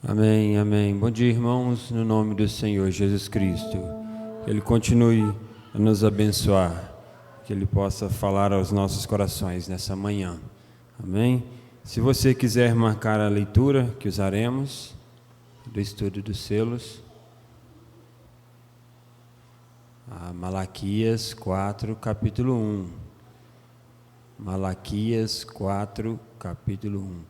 Amém, amém. Bom dia, irmãos, no nome do Senhor Jesus Cristo. Que Ele continue a nos abençoar, que Ele possa falar aos nossos corações nessa manhã. Amém? Se você quiser marcar a leitura que usaremos do estudo dos selos, Malaquias 4, capítulo 1. Malaquias 4, capítulo 1.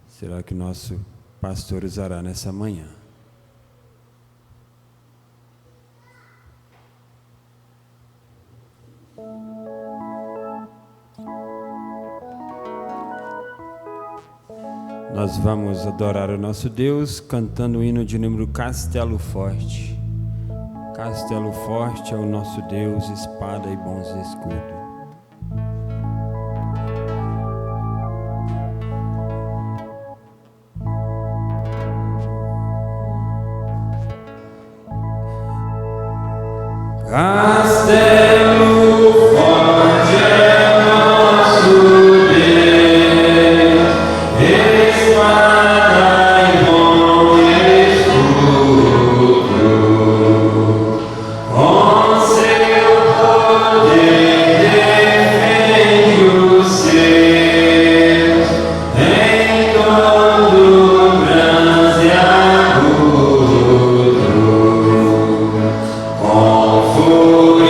Será que o nosso pastor usará nessa manhã? Nós vamos adorar o nosso Deus cantando o hino de número Castelo Forte. Castelo Forte é o nosso Deus, espada e bons escudos. Castelo forte é nosso Deus, espada e bom escudo, com seu poder defende os seus, em todo bronze agudo. Com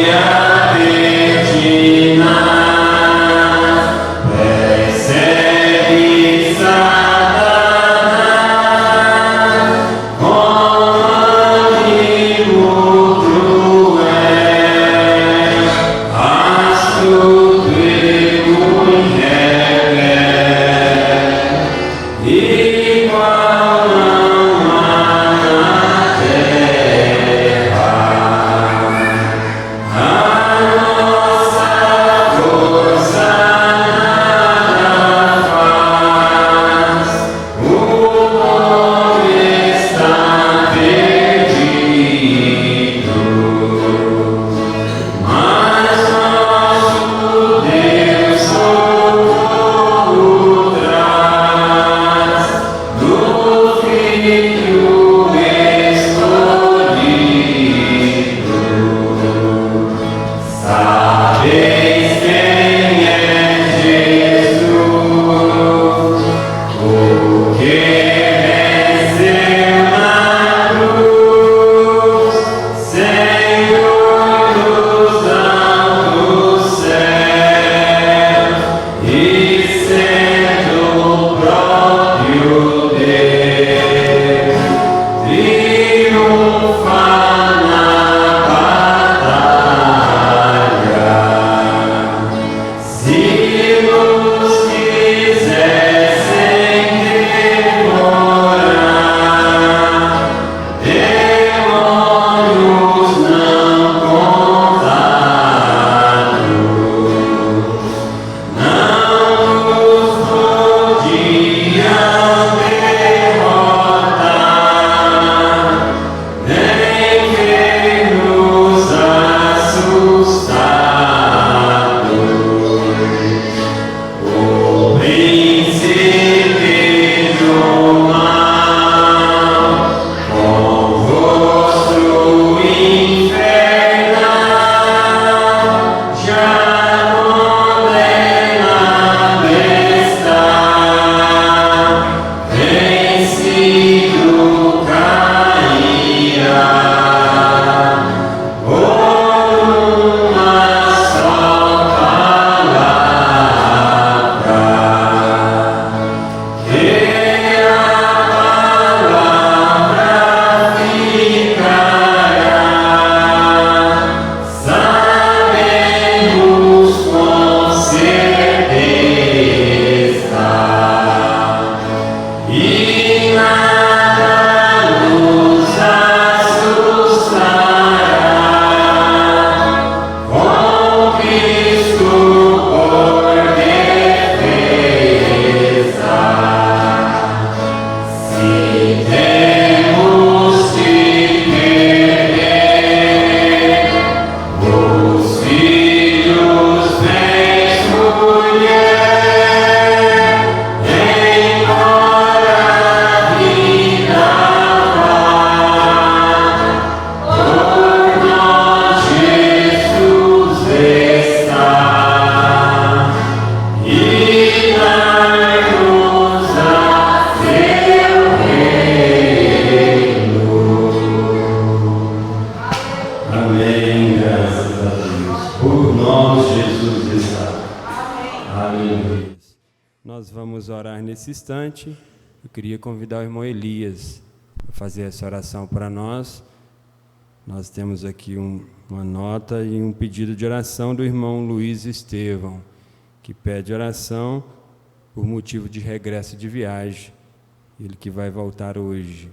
nesse instante, eu queria convidar o irmão Elias a fazer essa oração para nós. Nós temos aqui uma nota e um pedido de oração do irmão Luiz Estevão, que pede oração por motivo de regresso de viagem, ele que vai voltar hoje.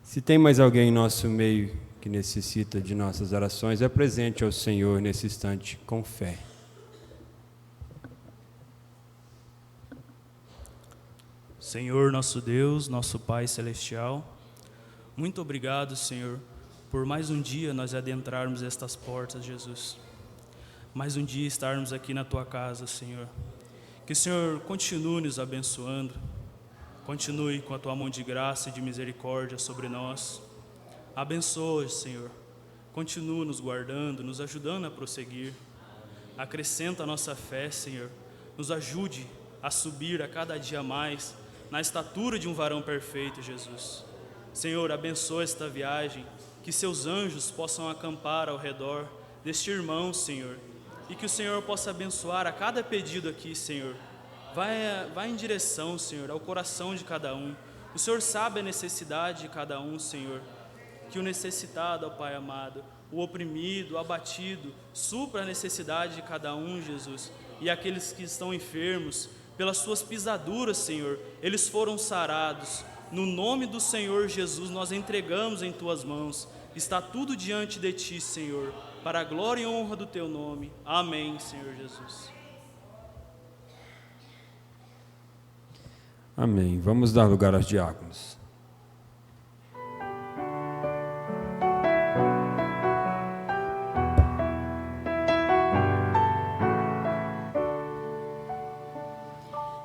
Se tem mais alguém em nosso meio que necessita de nossas orações, apresente ao Senhor nesse instante com fé. Senhor, nosso Deus, nosso Pai Celestial, muito obrigado, Senhor, por mais um dia nós adentrarmos estas portas, Jesus. Mais um dia estarmos aqui na Tua casa, Senhor. Que o Senhor continue nos abençoando, continue com a Tua mão de graça e de misericórdia sobre nós. Abençoe, Senhor, continue nos guardando, nos ajudando a prosseguir. Acrescenta a nossa fé, Senhor, nos ajude a subir a cada dia mais na estatura de um varão perfeito, Jesus. Senhor, abençoa esta viagem, que seus anjos possam acampar ao redor deste irmão, Senhor, e que o Senhor possa abençoar a cada pedido aqui, Senhor. Vai em direção, Senhor, ao coração de cada um. O Senhor sabe a necessidade de cada um, Senhor. Que o necessitado, ó Pai amado, o oprimido, o abatido, supra a necessidade de cada um, Jesus. E aqueles que estão enfermos, pelas suas pisaduras, Senhor, eles foram sarados. No nome do Senhor Jesus, nós entregamos em Tuas mãos. Está tudo diante de Ti, Senhor, para a glória e honra do Teu nome. Amém, Senhor Jesus. Amém. Vamos dar lugar aos diáconos.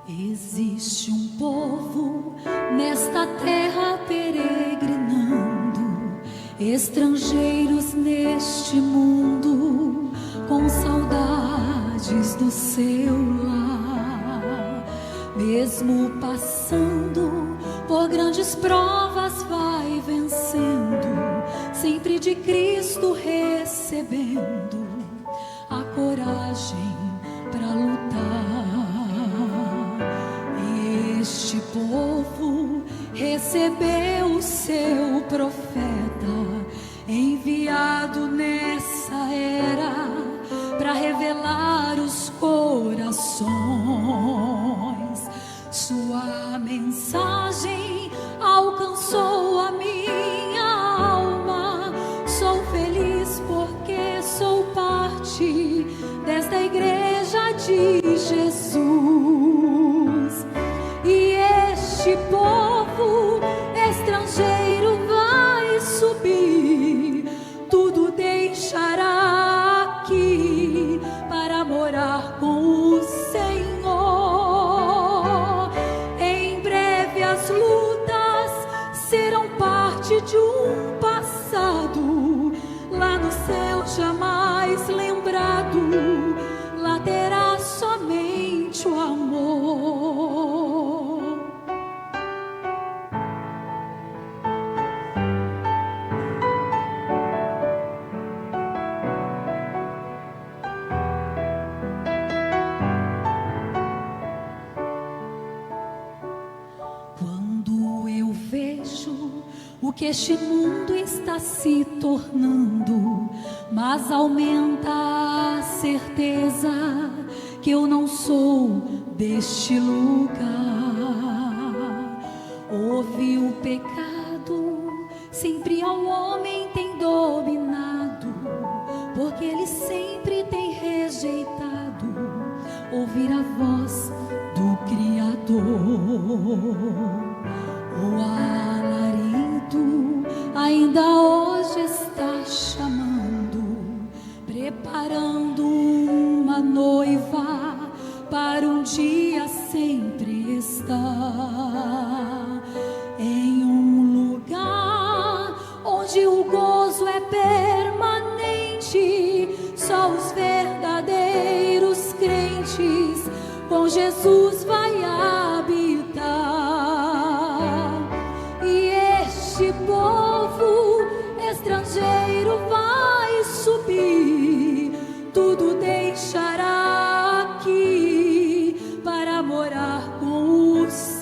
Existe um povo nesta terra peregrinando, estrangeiros neste mundo, com saudades do seu lar. Mesmo passando por grandes provas, vai vencendo, sempre de Cristo recebendo a coragem para lutar. Este povo recebeu o seu profeta, enviado nessa era para revelar os corações. Sua mensagem alcançou a minha alma. Sou feliz porque sou parte desta igreja de Jesus. E este povo estrangeiro vai subir, tudo deixará aqui para morar com o Senhor. Em breve as lutas serão parte de um passado, lá no céu jamais lembrado, lá terá somente o amor. Quando eu vejo o que este mundo está se tornando, mas aumenta a certeza que eu não sou deste lugar. Houve o pecado, sempre ao homem tem dominado, porque ele sempre tem rejeitado ouvir a voz do Criador. O alarido ainda hoje está chamando, preparando uma noiva para um dia sempre estar em um lugar onde o gozo é permanente. Só os verdadeiros crentes com Jesus vai habitar. E este povo estrangeiro vai subir, tudo deixará aqui para morar com o Senhor.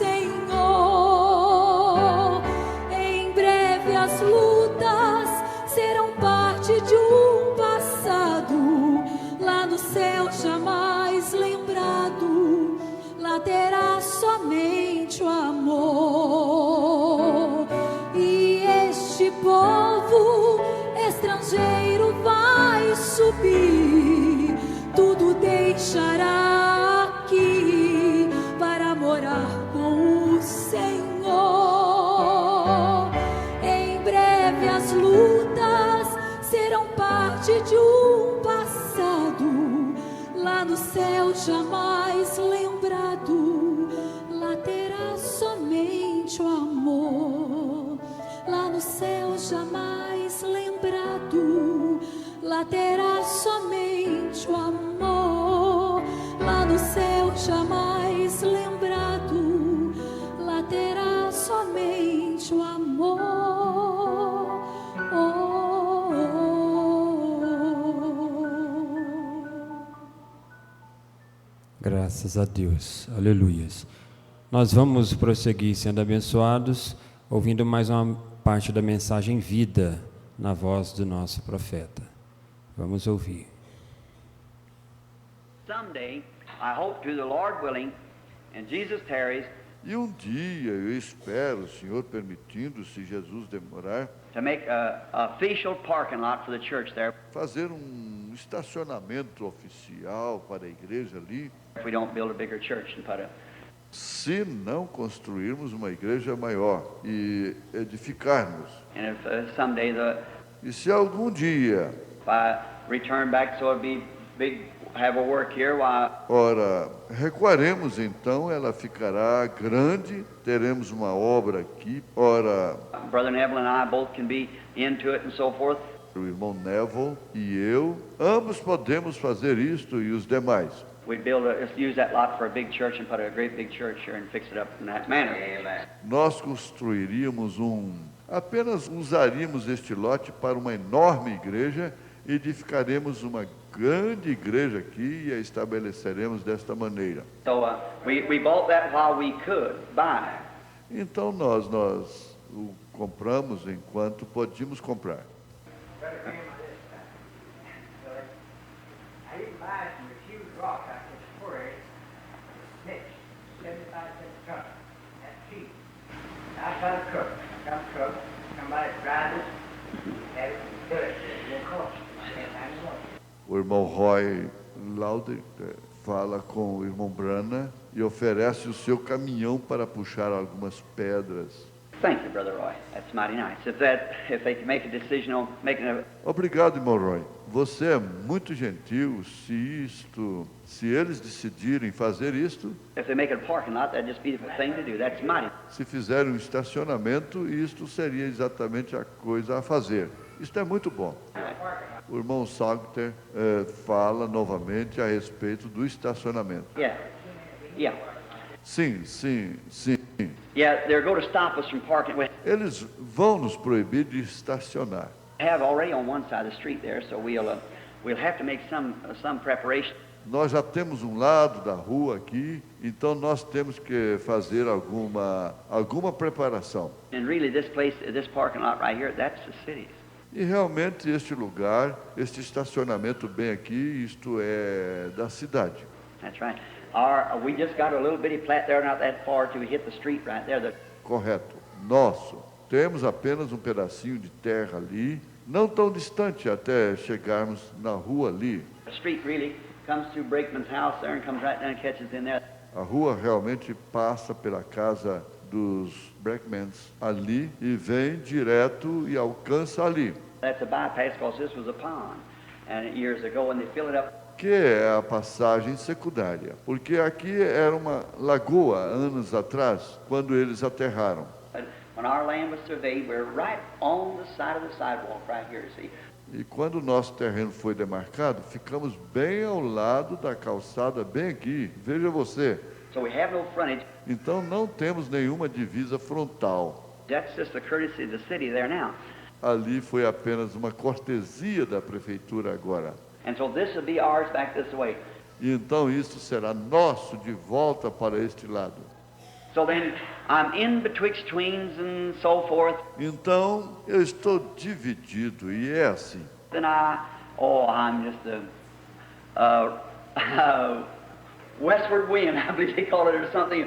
céu jamais lembrado, lá terá somente o amor. Lá no céu jamais lembrado, lá terá somente o amor. Lá no céu jamais lembrado, lá terá somente o amor. Graças a Deus, aleluias. Nós vamos prosseguir sendo abençoados, ouvindo mais uma parte da mensagem vida, na voz do nosso profeta. Vamos ouvir. Someday, I hope to the Lord willing, and Jesus tarries, E um dia, eu espero, Senhor permitindo, se Jesus demorar, to make a official parking lot for the church there. fazer um estacionamento oficial para a igreja ali, If we don't build a bigger church and put a, se não construirmos uma igreja maior e edificarmos. and if someday E se algum dia, if I return back, so it'd be big, have a work here. Why? ora, recuaremos então, ela ficará grande, teremos uma obra aqui, ora, Brother Neville and I both can be into it and so forth. o irmão Neville e eu, ambos podemos fazer isto e os demais. We use that lot for a big church and put a great big church here and fix it up in that manner. Amen. Nós construiríamos apenas usaríamos este lote para uma enorme igreja, edificaremos uma grande igreja aqui e a estabeleceremos desta maneira. So we bought that while we could buy. Então nós o compramos enquanto podíamos comprar. I didn't buy some refused rock out this quarry, mix, 75-cent a ton. That's cheap. Now I got a truck. Somebody drive it, have it done. It won't cost you 10 times more. O irmão Roy Lauder fala com o irmão Brana e oferece o seu caminhão para puxar algumas pedras. Thank you, Brother Roy. That's mighty nice. If they can make a decision on making a Obrigado, irmão Roy. Você é muito gentil. Se eles decidirem fazer isto, if they make it a parking lot, that'd just be the thing to do. That's mighty. se fizerem um estacionamento, isto seria exatamente a coisa a fazer. Isto é muito bom. O irmão Salter fala novamente a respeito do estacionamento. Yeah. Sim. Yeah, they're going to stop us from parking. We Eles vão nos proibir de estacionar. have already on one side of the street there, so we'll have to make some preparation. Nós já temos um lado da rua aqui, então nós temos que fazer alguma preparação. And really, this parking lot right here, that's the city's. E realmente este lugar, este estacionamento bem aqui, isto é da cidade. That's right. We just got a little bitty plat there, not that far till we hit the street right there. Correto. Nosso. Temos apenas um pedacinho de terra ali, não tão distante até chegarmos na rua ali. The street really comes through Brakeman's house there and comes right down and catches in there. A rua realmente passa pela casa dos Brackmans ali e vem direto e alcança ali. That's a bypass because this was a pond, and years ago, and they fill it up. Que é a passagem secundária, porque aqui era uma lagoa anos atrás, quando eles aterraram. But when our land was surveyed, we're right on the side of the sidewalk right here, see. E quando o nosso terreno foi demarcado, ficamos bem ao lado da calçada, bem aqui. Veja você. So we have no frontage. Então não temos nenhuma divisa frontal. That's just the courtesy of the city there now. Ali foi apenas uma cortesia da prefeitura agora. And so this will be ours back this way. E então isso será nosso de volta para este lado. So then I'm in betwixt tweens and so forth. Então eu estou dividido e é assim. Then I'm just a westward wind, I believe they call it, or something.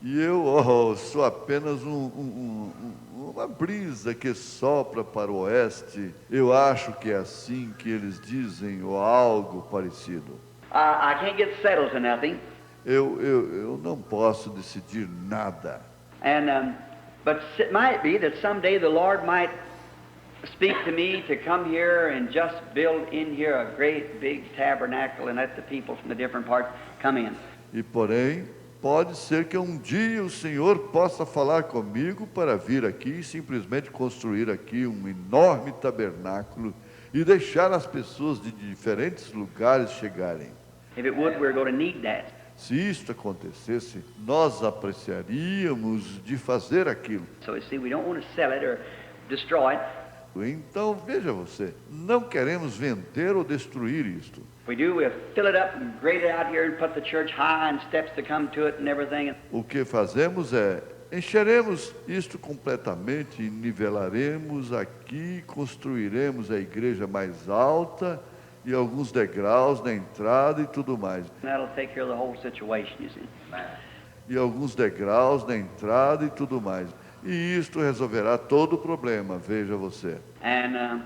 E eu sou apenas uma brisa que sopra para o oeste. Eu acho que é assim que eles dizem, ou algo parecido. I can't get settled to nothing. Eu não posso decidir nada. And but it might be that someday the Lord might speak to me to come here and just build in here a great big tabernacle and let the people from the different parts come in. E porém, pode ser que um dia o Senhor possa falar comigo para vir aqui e simplesmente construir aqui um enorme tabernáculo e deixar as pessoas de diferentes lugares chegarem. If it would, we're going to need that. Se isto acontecesse, nós apreciaríamos de fazer aquilo. So you see, we don't want to sell it or destroy it. Então, veja você, não queremos vender ou destruir isto. If we do, we'll fill it up and grade it out here and put the church high and steps to come to it and everything. O que fazemos é, encheremos isto completamente e nivelaremos aqui, construiremos a igreja mais alta e alguns degraus na entrada e tudo mais. And that'll take care of the whole situation, you see. E alguns degraus na entrada e tudo mais. E isto resolverá todo o problema, veja você. And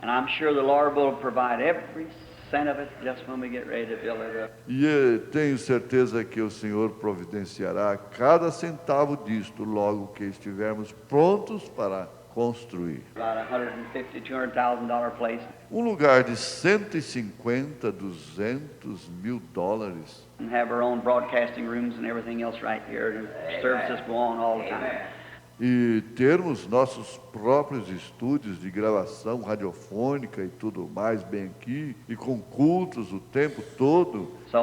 I'm sure the Lord will provide every cent of it just when we get ready to build it up. E tenho certeza que o Senhor providenciará cada centavo disto logo que estivermos prontos para construir. About $150,000, $200,000 place. Um lugar de 150, 200 mil dólares. And have our own broadcasting rooms and everything else right here. And services go on all the time. E termos nossos próprios estúdios de gravação radiofônica e tudo mais bem aqui, e com cultos o tempo todo. So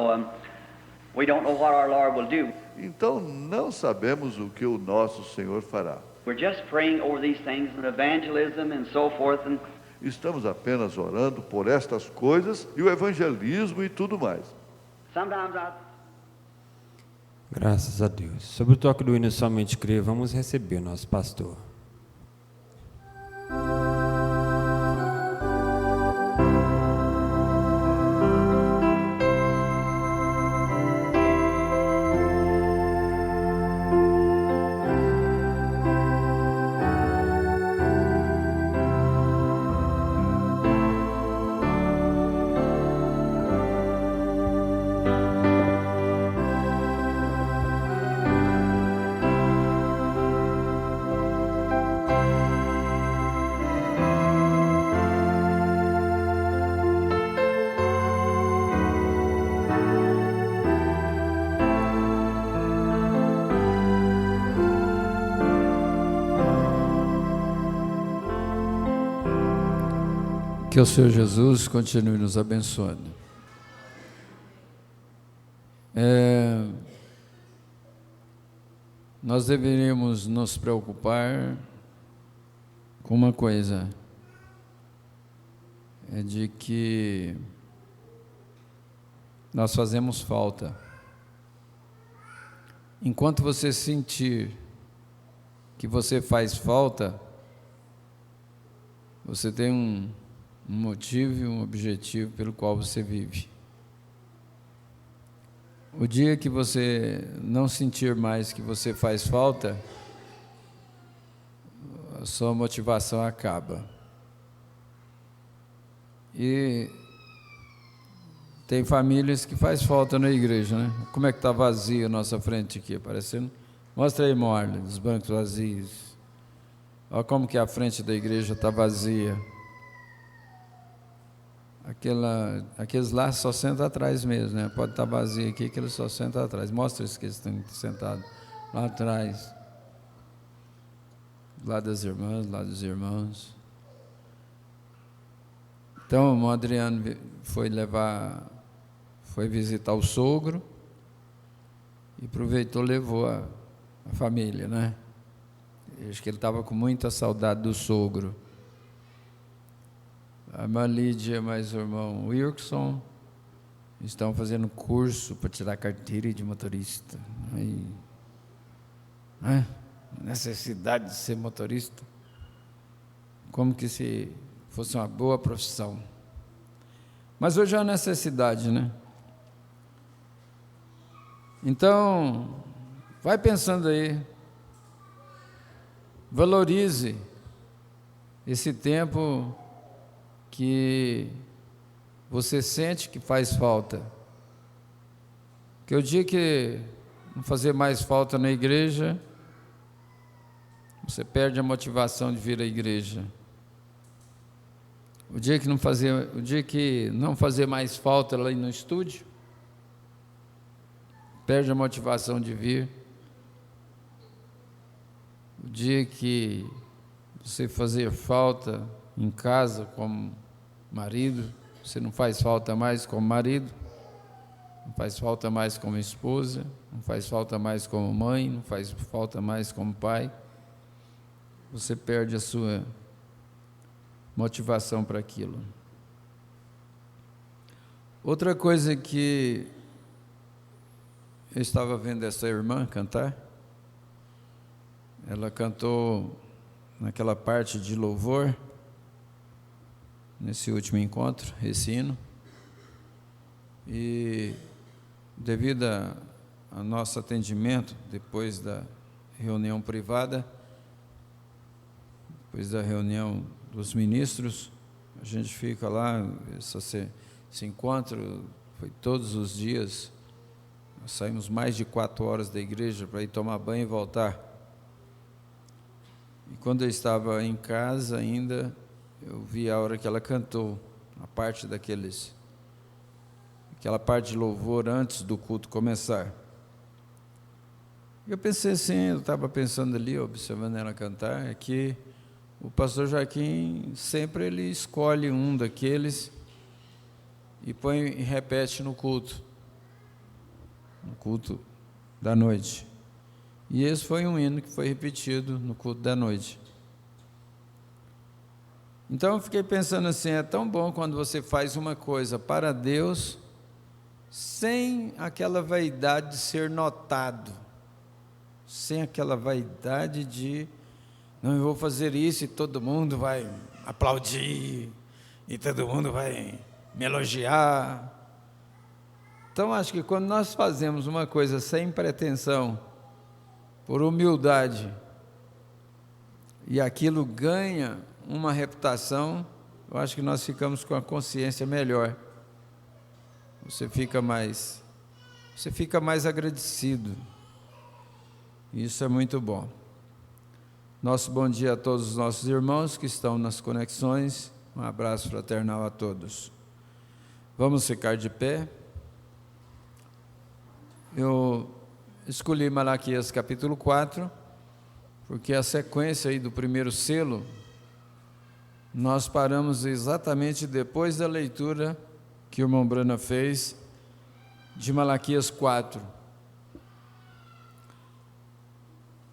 we don't know what our Lord will do. Então não sabemos o que o nosso Senhor fará. We're just praying over these things and evangelism and so forth. And Estamos apenas orando por estas coisas e o evangelismo e tudo mais. sometimes I Graças a Deus. Sobre o toque do hino Somente Crer, vamos receber o nosso pastor. Que o Senhor Jesus continue nos abençoando. Nós deveríamos nos preocupar com uma coisa, é de que nós fazemos falta. Enquanto você sentir que você faz falta, você tem um motivo e um objetivo pelo qual você vive. O dia que você não sentir mais que você faz falta, a sua motivação acaba. E tem famílias que faz falta na igreja, né? Como é que está vazio a nossa frente aqui, aparecendo? Mostra aí, Marlon, os bancos vazios. Olha como que a frente da igreja está vazia. Aqueles lá só sentam atrás mesmo, né? Pode estar vazio aqui, que eles só sentam atrás. Mostra isso que eles estão sentados lá atrás. Do lado das irmãs, do lado dos irmãos. Então, o Adriano foi visitar o sogro e aproveitou, levou a família, né? Acho que ele estava com muita saudade do sogro. A irmã Lídia mais o irmão Wilson estão fazendo curso para tirar carteira de motorista. Aí, necessidade de ser motorista, como que se fosse uma boa profissão. Mas hoje é uma necessidade, né? Então, vai pensando aí, valorize esse tempo que você sente que faz falta. Que o dia que não fazer mais falta na igreja, você perde a motivação de vir à igreja. O dia que não fazer mais falta lá no estúdio, perde a motivação de vir. O dia que você fazer falta em casa como marido, você não faz falta mais como marido, não faz falta mais como esposa, não faz falta mais como mãe, não faz falta mais como pai. Você perde a sua motivação para aquilo. Outra coisa que eu estava vendo essa irmã cantar, ela cantou naquela parte de louvor, nesse último encontro, esse hino, e devido ao nosso atendimento, depois da reunião privada, depois da reunião dos ministros, a gente fica lá, esse encontro foi todos os dias, nós saímos mais de 4 horas da igreja para ir tomar banho e voltar. E quando eu estava em casa ainda, eu vi a hora que ela cantou, aquela parte de louvor antes do culto começar. Eu pensei assim, eu estava pensando ali, observando ela cantar, é que o pastor Joaquim sempre ele escolhe um daqueles e põe e repete no culto da noite. E esse foi um hino que foi repetido no culto da noite. Então eu fiquei pensando assim, é tão bom quando você faz uma coisa para Deus, sem aquela vaidade de ser notado, sem aquela vaidade de, não, eu vou fazer isso e todo mundo vai aplaudir, e todo mundo vai me elogiar. Então acho que quando nós fazemos uma coisa sem pretensão, por humildade, e aquilo ganha uma reputação, eu acho que nós ficamos com a consciência melhor. Você fica mais agradecido. Isso é muito bom. Nosso bom dia a todos os nossos irmãos que estão nas conexões. Um abraço fraternal a todos. Vamos ficar de pé. Eu escolhi Malaquias capítulo 4, porque a sequência aí do primeiro selo, nós paramos exatamente depois da leitura que o irmão Brana fez de Malaquias 4.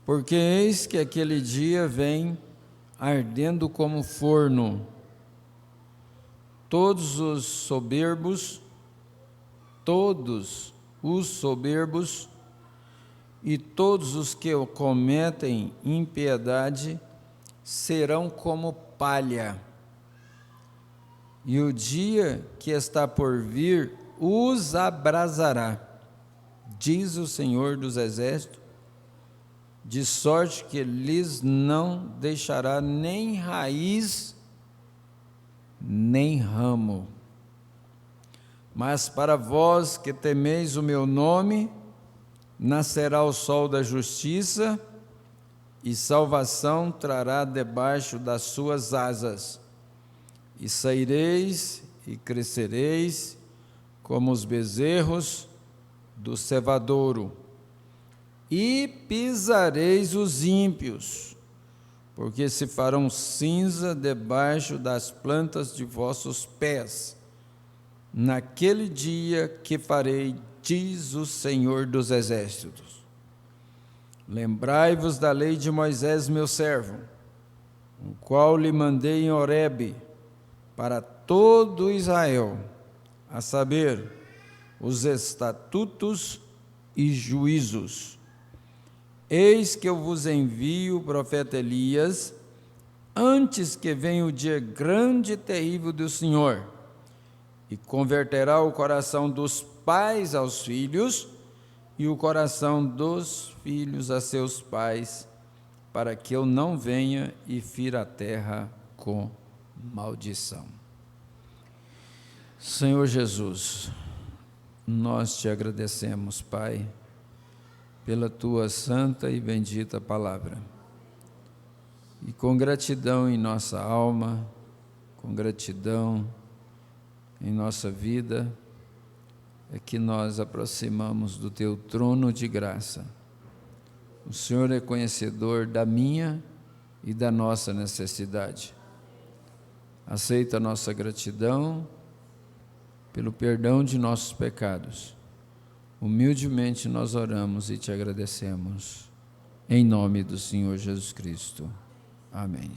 Porque eis que aquele dia vem ardendo como forno, todos os soberbos e todos os que cometem impiedade serão como palha, e o dia que está por vir os abrasará, diz o Senhor dos Exércitos, de sorte que lhes não deixará nem raiz, nem ramo. Mas para vós que temeis o meu nome, nascerá o sol da justiça, e salvação trará debaixo das suas asas. E saireis e crescereis como os bezerros do cevadouro, e pisareis os ímpios, porque se farão cinza debaixo das plantas de vossos pés, naquele dia que farei, diz o Senhor dos Exércitos. Lembrai-vos da lei de Moisés, meu servo, o qual lhe mandei em Horebe, para todo Israel, a saber, os estatutos e juízos. Eis que eu vos envio o profeta Elias, antes que venha o dia grande e terrível do Senhor, e converterá o coração dos pais aos filhos, e o coração dos filhos a seus pais, para que eu não venha e fira a terra com maldição. Senhor Jesus, nós te agradecemos, Pai, pela tua santa e bendita palavra. E com gratidão em nossa alma, com gratidão em nossa vida, é que nós aproximamos do Teu trono de graça. O Senhor é conhecedor da minha e da nossa necessidade. Aceita a nossa gratidão pelo perdão de nossos pecados. Humildemente nós oramos e Te agradecemos. Em nome do Senhor Jesus Cristo. Amém.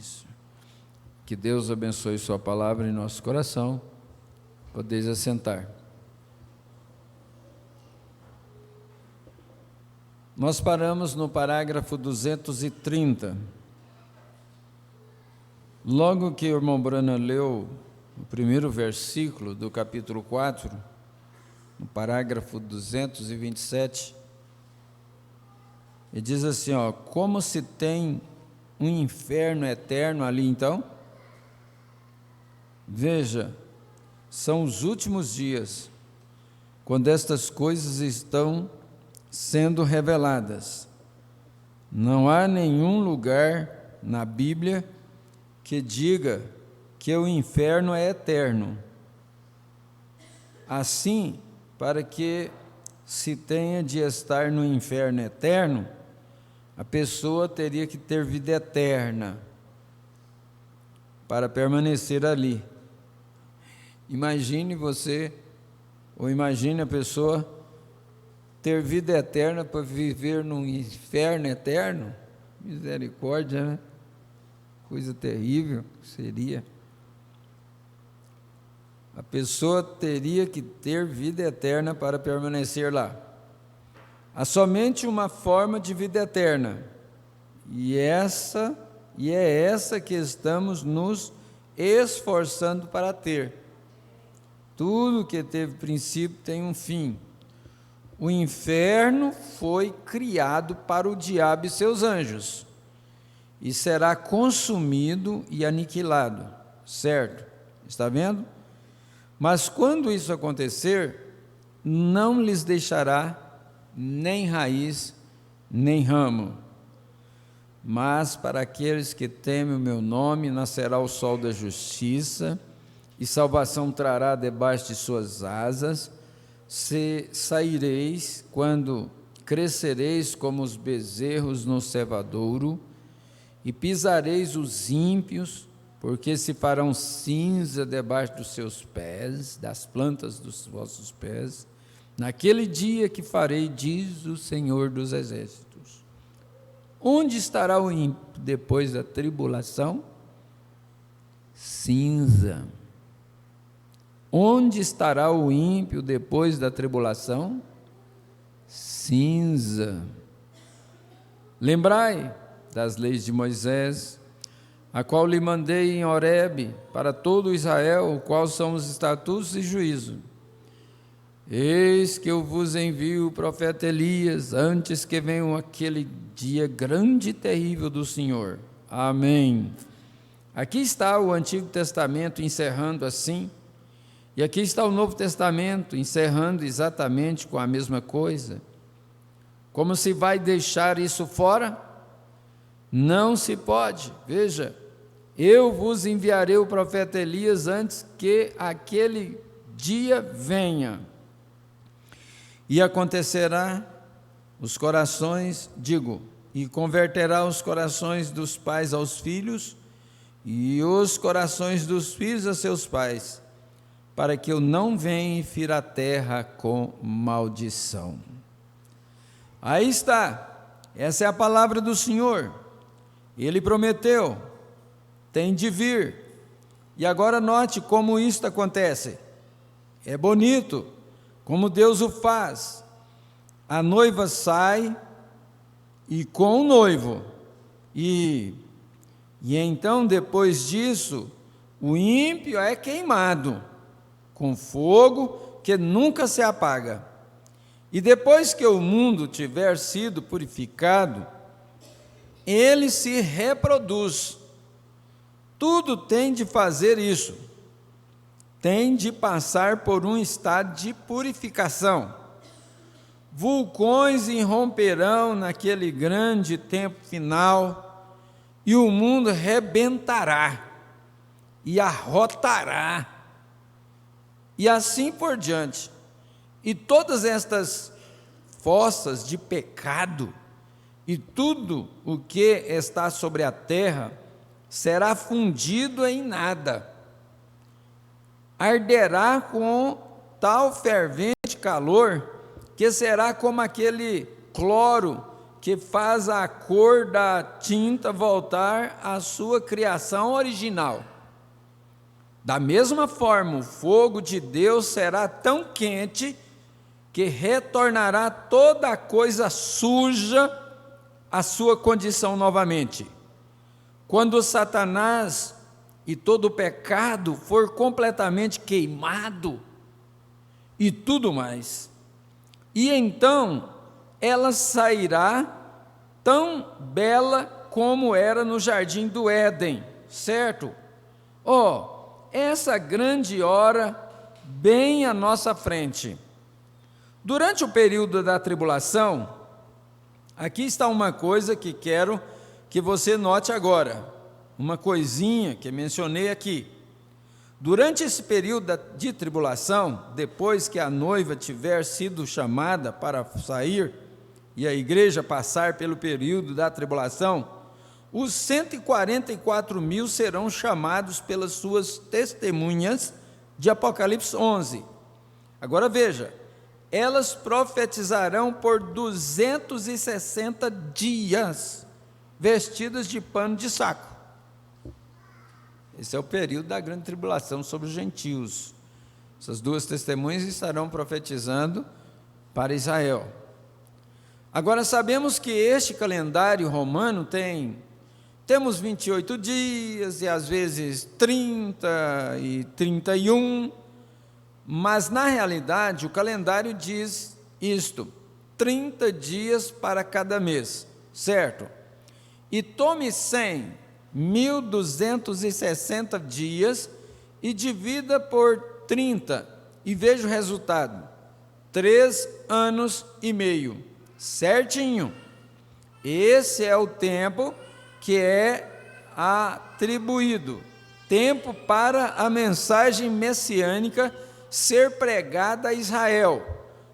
Que Deus abençoe Sua palavra em nosso coração. Podeis assentar. Nós paramos no parágrafo 230. Logo que o irmão Branham leu o primeiro versículo do capítulo 4, no parágrafo 227, ele diz assim, como se tem um inferno eterno ali então? Veja, são os últimos dias, quando estas coisas estão sendo reveladas. Não há nenhum lugar na Bíblia que diga que o inferno é eterno. Assim, para que se tenha de estar no inferno eterno, a pessoa teria que ter vida eterna para permanecer ali. Imagine você, ou imagine a pessoa ter vida eterna para viver num inferno eterno. Misericórdia, né? Coisa terrível seria. A pessoa teria que ter vida eterna para permanecer lá. Há somente uma forma de vida eterna, e é essa que estamos nos esforçando para ter. Tudo que teve princípio tem um fim. O inferno foi criado para o diabo e seus anjos, e será consumido e aniquilado, certo? Está vendo? Mas quando isso acontecer, não lhes deixará nem raiz, nem ramo. Mas para aqueles que temem o meu nome, nascerá o sol da justiça, e salvação trará debaixo de suas asas. Saireis quando crescereis como os bezerros no cevadouro, e pisareis os ímpios, porque se farão cinza debaixo dos seus pés, das plantas dos vossos pés, naquele dia que farei, diz o Senhor dos Exércitos. Onde estará o ímpio depois da tribulação? Cinza. Onde estará o ímpio depois da tribulação? Cinza. Lembrai das leis de Moisés, a qual lhe mandei em Horebe, para todo Israel, o qual são os estatutos e juízo. Eis que eu vos envio o profeta Elias, antes que venha aquele dia grande e terrível do Senhor. Amém. Aqui está o Antigo Testamento encerrando assim, e aqui está o Novo Testamento encerrando exatamente com a mesma coisa. Como se vai deixar isso fora? Não se pode. Veja, eu vos enviarei o profeta Elias antes que aquele dia venha. E acontecerá os corações, e converterá os corações dos pais aos filhos, e os corações dos filhos a seus pais, para que eu não venha e fira a terra com maldição. Aí está, essa é a palavra do Senhor. Ele prometeu, tem de vir. E agora note como isto acontece. É bonito, como Deus o faz. A noiva sai e com o noivo. E então, depois disso, o ímpio é queimado com fogo que nunca se apaga. E depois que o mundo tiver sido purificado, ele se reproduz. Tudo tem de fazer isso. Tem de passar por um estado de purificação. Vulcões irromperão naquele grande tempo final, e o mundo rebentará. e arrotará, e assim por diante. E todas estas fossas de pecado e tudo o que está sobre a terra será fundido em nada. Arderá com tal fervente calor que será como aquele cloro que faz a cor da tinta voltar à sua criação original. Da mesma forma, o fogo de Deus será tão quente que retornará toda a coisa suja à sua condição novamente. Quando Satanás e todo o pecado for completamente queimado e tudo mais, e então ela sairá tão bela como era no jardim do Éden, certo? Essa grande hora bem à nossa frente. Durante o período da tribulação, aqui está uma coisa que quero que você note agora, uma coisinha que mencionei aqui. Durante esse período de tribulação, depois que a noiva tiver sido chamada para sair e a igreja passar pelo período da tribulação, os 144.000 serão chamados pelas suas testemunhas de Apocalipse 11. Agora veja, elas profetizarão por 260 dias, vestidas de pano de saco. Esse é o período da grande tribulação sobre os gentios. Essas duas testemunhas estarão profetizando para Israel. Agora sabemos que este calendário romano temos 28 dias e às vezes 30 e 31, mas na realidade o calendário diz isto: 30 dias para cada mês, certo? E tome 1.260 dias e divida por 30 e veja o resultado: 3 anos e meio, certinho. Esse é o tempo que é atribuído, tempo para a mensagem messiânica ser pregada a Israel,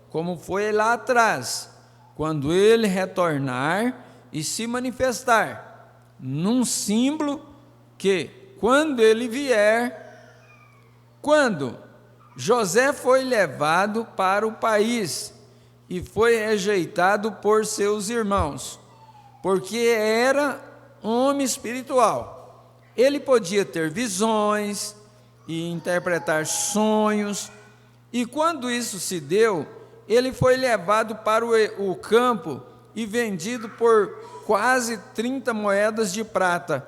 como foi lá atrás, quando ele retornar e se manifestar num símbolo que, quando ele vier, quando José foi levado para o país e foi rejeitado por seus irmãos, porque era homem espiritual, ele podia ter visões e interpretar sonhos, e quando isso se deu, ele foi levado para o campo e vendido por quase 30 moedas de prata.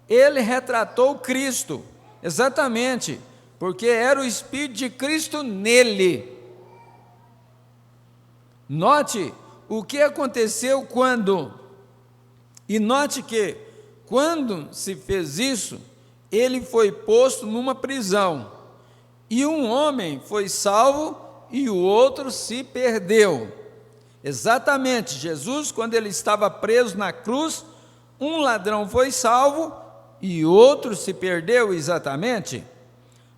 Ele retratou Cristo, exatamente, porque era o Espírito de Cristo nele. Note o que aconteceu e note que, quando se fez isso, ele foi posto numa prisão, e um homem foi salvo e o outro se perdeu. Exatamente, Jesus, quando ele estava preso na cruz, um ladrão foi salvo e outro se perdeu, exatamente.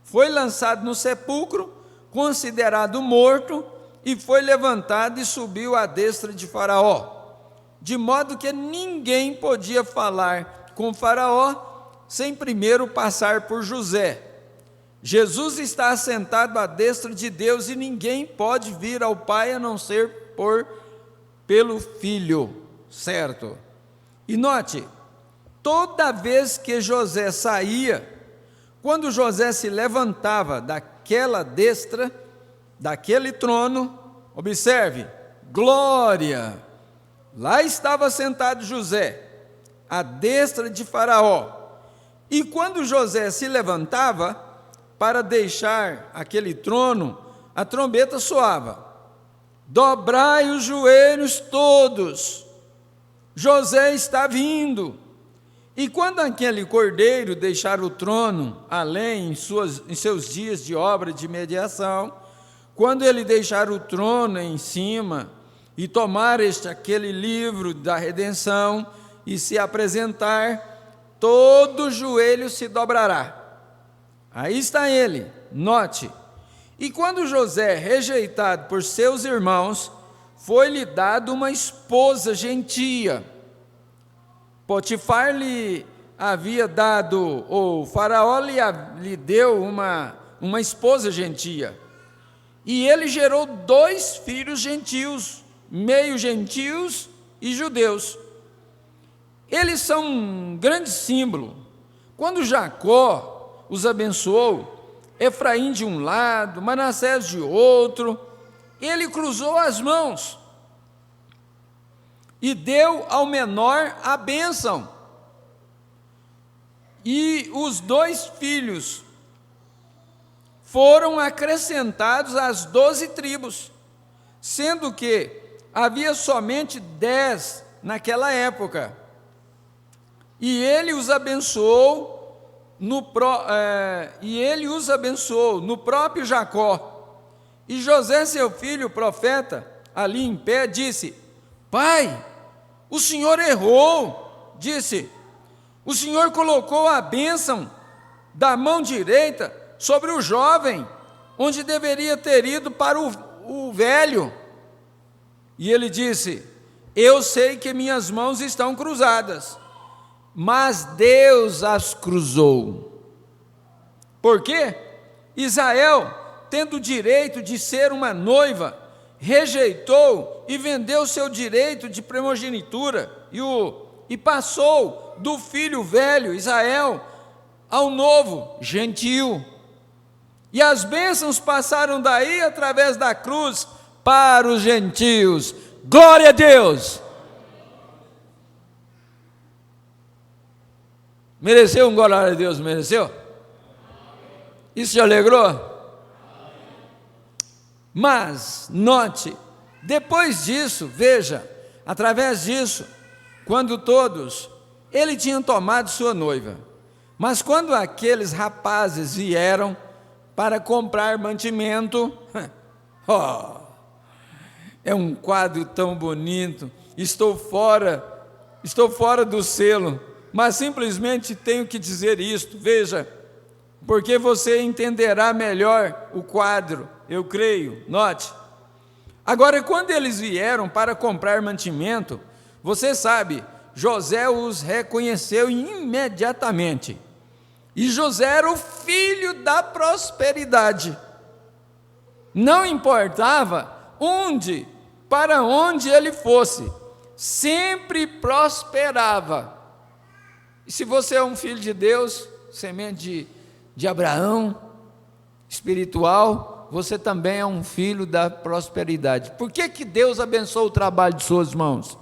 Foi lançado no sepulcro, considerado morto, e foi levantado e subiu à destra de Faraó, de modo que ninguém podia falar com Faraó sem primeiro passar por José. Jesus está assentado à destra de Deus e ninguém pode vir ao Pai a não ser pelo Filho, certo? E note, toda vez que José saía, quando José se levantava daquela destra, daquele trono, observe, glória, lá estava sentado José, à destra de Faraó, e quando José se levantava para deixar aquele trono, a trombeta soava: dobrai os joelhos todos, José está vindo. E quando aquele cordeiro deixar o trono, além em seus dias de obra de mediação, quando ele deixar o trono em cima e tomar aquele livro da redenção e se apresentar, todo joelho se dobrará, Aí está ele, note. E quando José, rejeitado por seus irmãos, foi-lhe dado uma esposa gentia. Potifar lhe havia dado, ou Faraó lhe deu uma esposa gentia. E ele gerou 2 filhos gentios, meio gentios e judeus. Eles são um grande símbolo. Quando Jacó os abençoou, Efraim de um lado, Manassés de outro, ele cruzou as mãos e deu ao menor a bênção. E os 2 filhos foram acrescentados às 12 tribos, sendo que havia somente 10 naquela época. E ele os abençoou no próprio Jacó. E José, seu filho, profeta, ali em pé, disse: Pai, o Senhor errou. Disse: o Senhor colocou a bênção da mão direita sobre o jovem, onde deveria ter ido para o velho. E ele disse: eu sei que minhas mãos estão cruzadas, mas Deus as cruzou. Por quê? Israel, tendo o direito de ser uma noiva, rejeitou e vendeu seu direito de primogenitura e passou do filho velho, Israel, ao novo, gentil. E as bênçãos passaram daí através da cruz para os gentios. Glória a Deus! Mereceu um glória a Deus? Mereceu? Isso te alegrou? Mas, note, depois disso, veja, através disso, quando todos, ele tinha tomado sua noiva, mas quando aqueles rapazes vieram para comprar mantimento, é um quadro tão bonito, estou fora do selo, mas simplesmente tenho que dizer isto, veja, porque você entenderá melhor o quadro, eu creio, note. Agora, quando eles vieram para comprar mantimento, você sabe, José os reconheceu imediatamente, e José era o filho da prosperidade, não importava para onde ele fosse, sempre prosperava. E se você é um filho de Deus, semente de Abraão, espiritual, você também é um filho da prosperidade. Por que Deus abençoa o trabalho de suas mãos?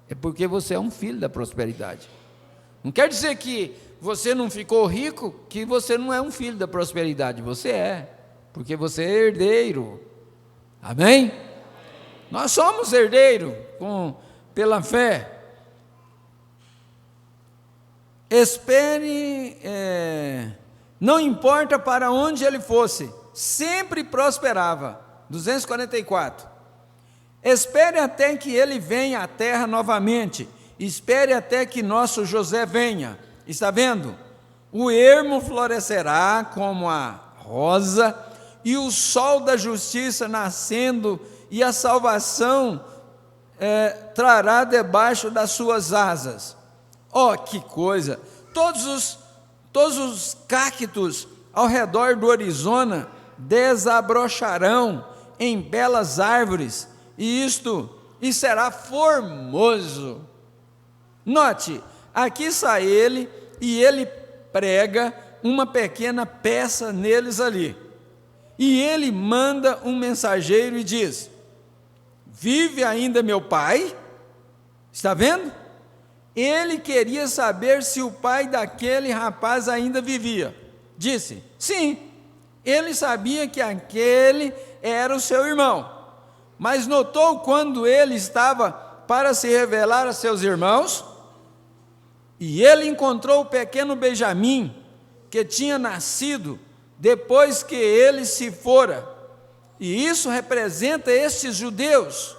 É porque você é um filho da prosperidade. Não quer dizer que você não ficou rico, que você não é um filho da prosperidade. Você é, porque você é herdeiro. Amém? Nós somos herdeiros pela fé. Espere, não importa para onde ele fosse, sempre prosperava. 244. Espere até que ele venha à terra novamente, espere até que nosso José venha. Está vendo? O ermo florescerá como a rosa, e o sol da justiça nascendo, e a salvação trará debaixo das suas asas. Oh, que coisa! Todos os cactos ao redor do Arizona desabrocharão em belas árvores, e será formoso. Note, aqui está ele, e ele prega uma pequena peça neles ali, e ele manda um mensageiro e diz: vive ainda meu pai? Está vendo? Ele queria saber se o pai daquele rapaz ainda vivia. Disse: sim, ele sabia que aquele era o seu irmão, mas notou quando ele estava para se revelar a seus irmãos, e ele encontrou o pequeno Benjamim, que tinha nascido depois que ele se fora, e isso representa estes judeus,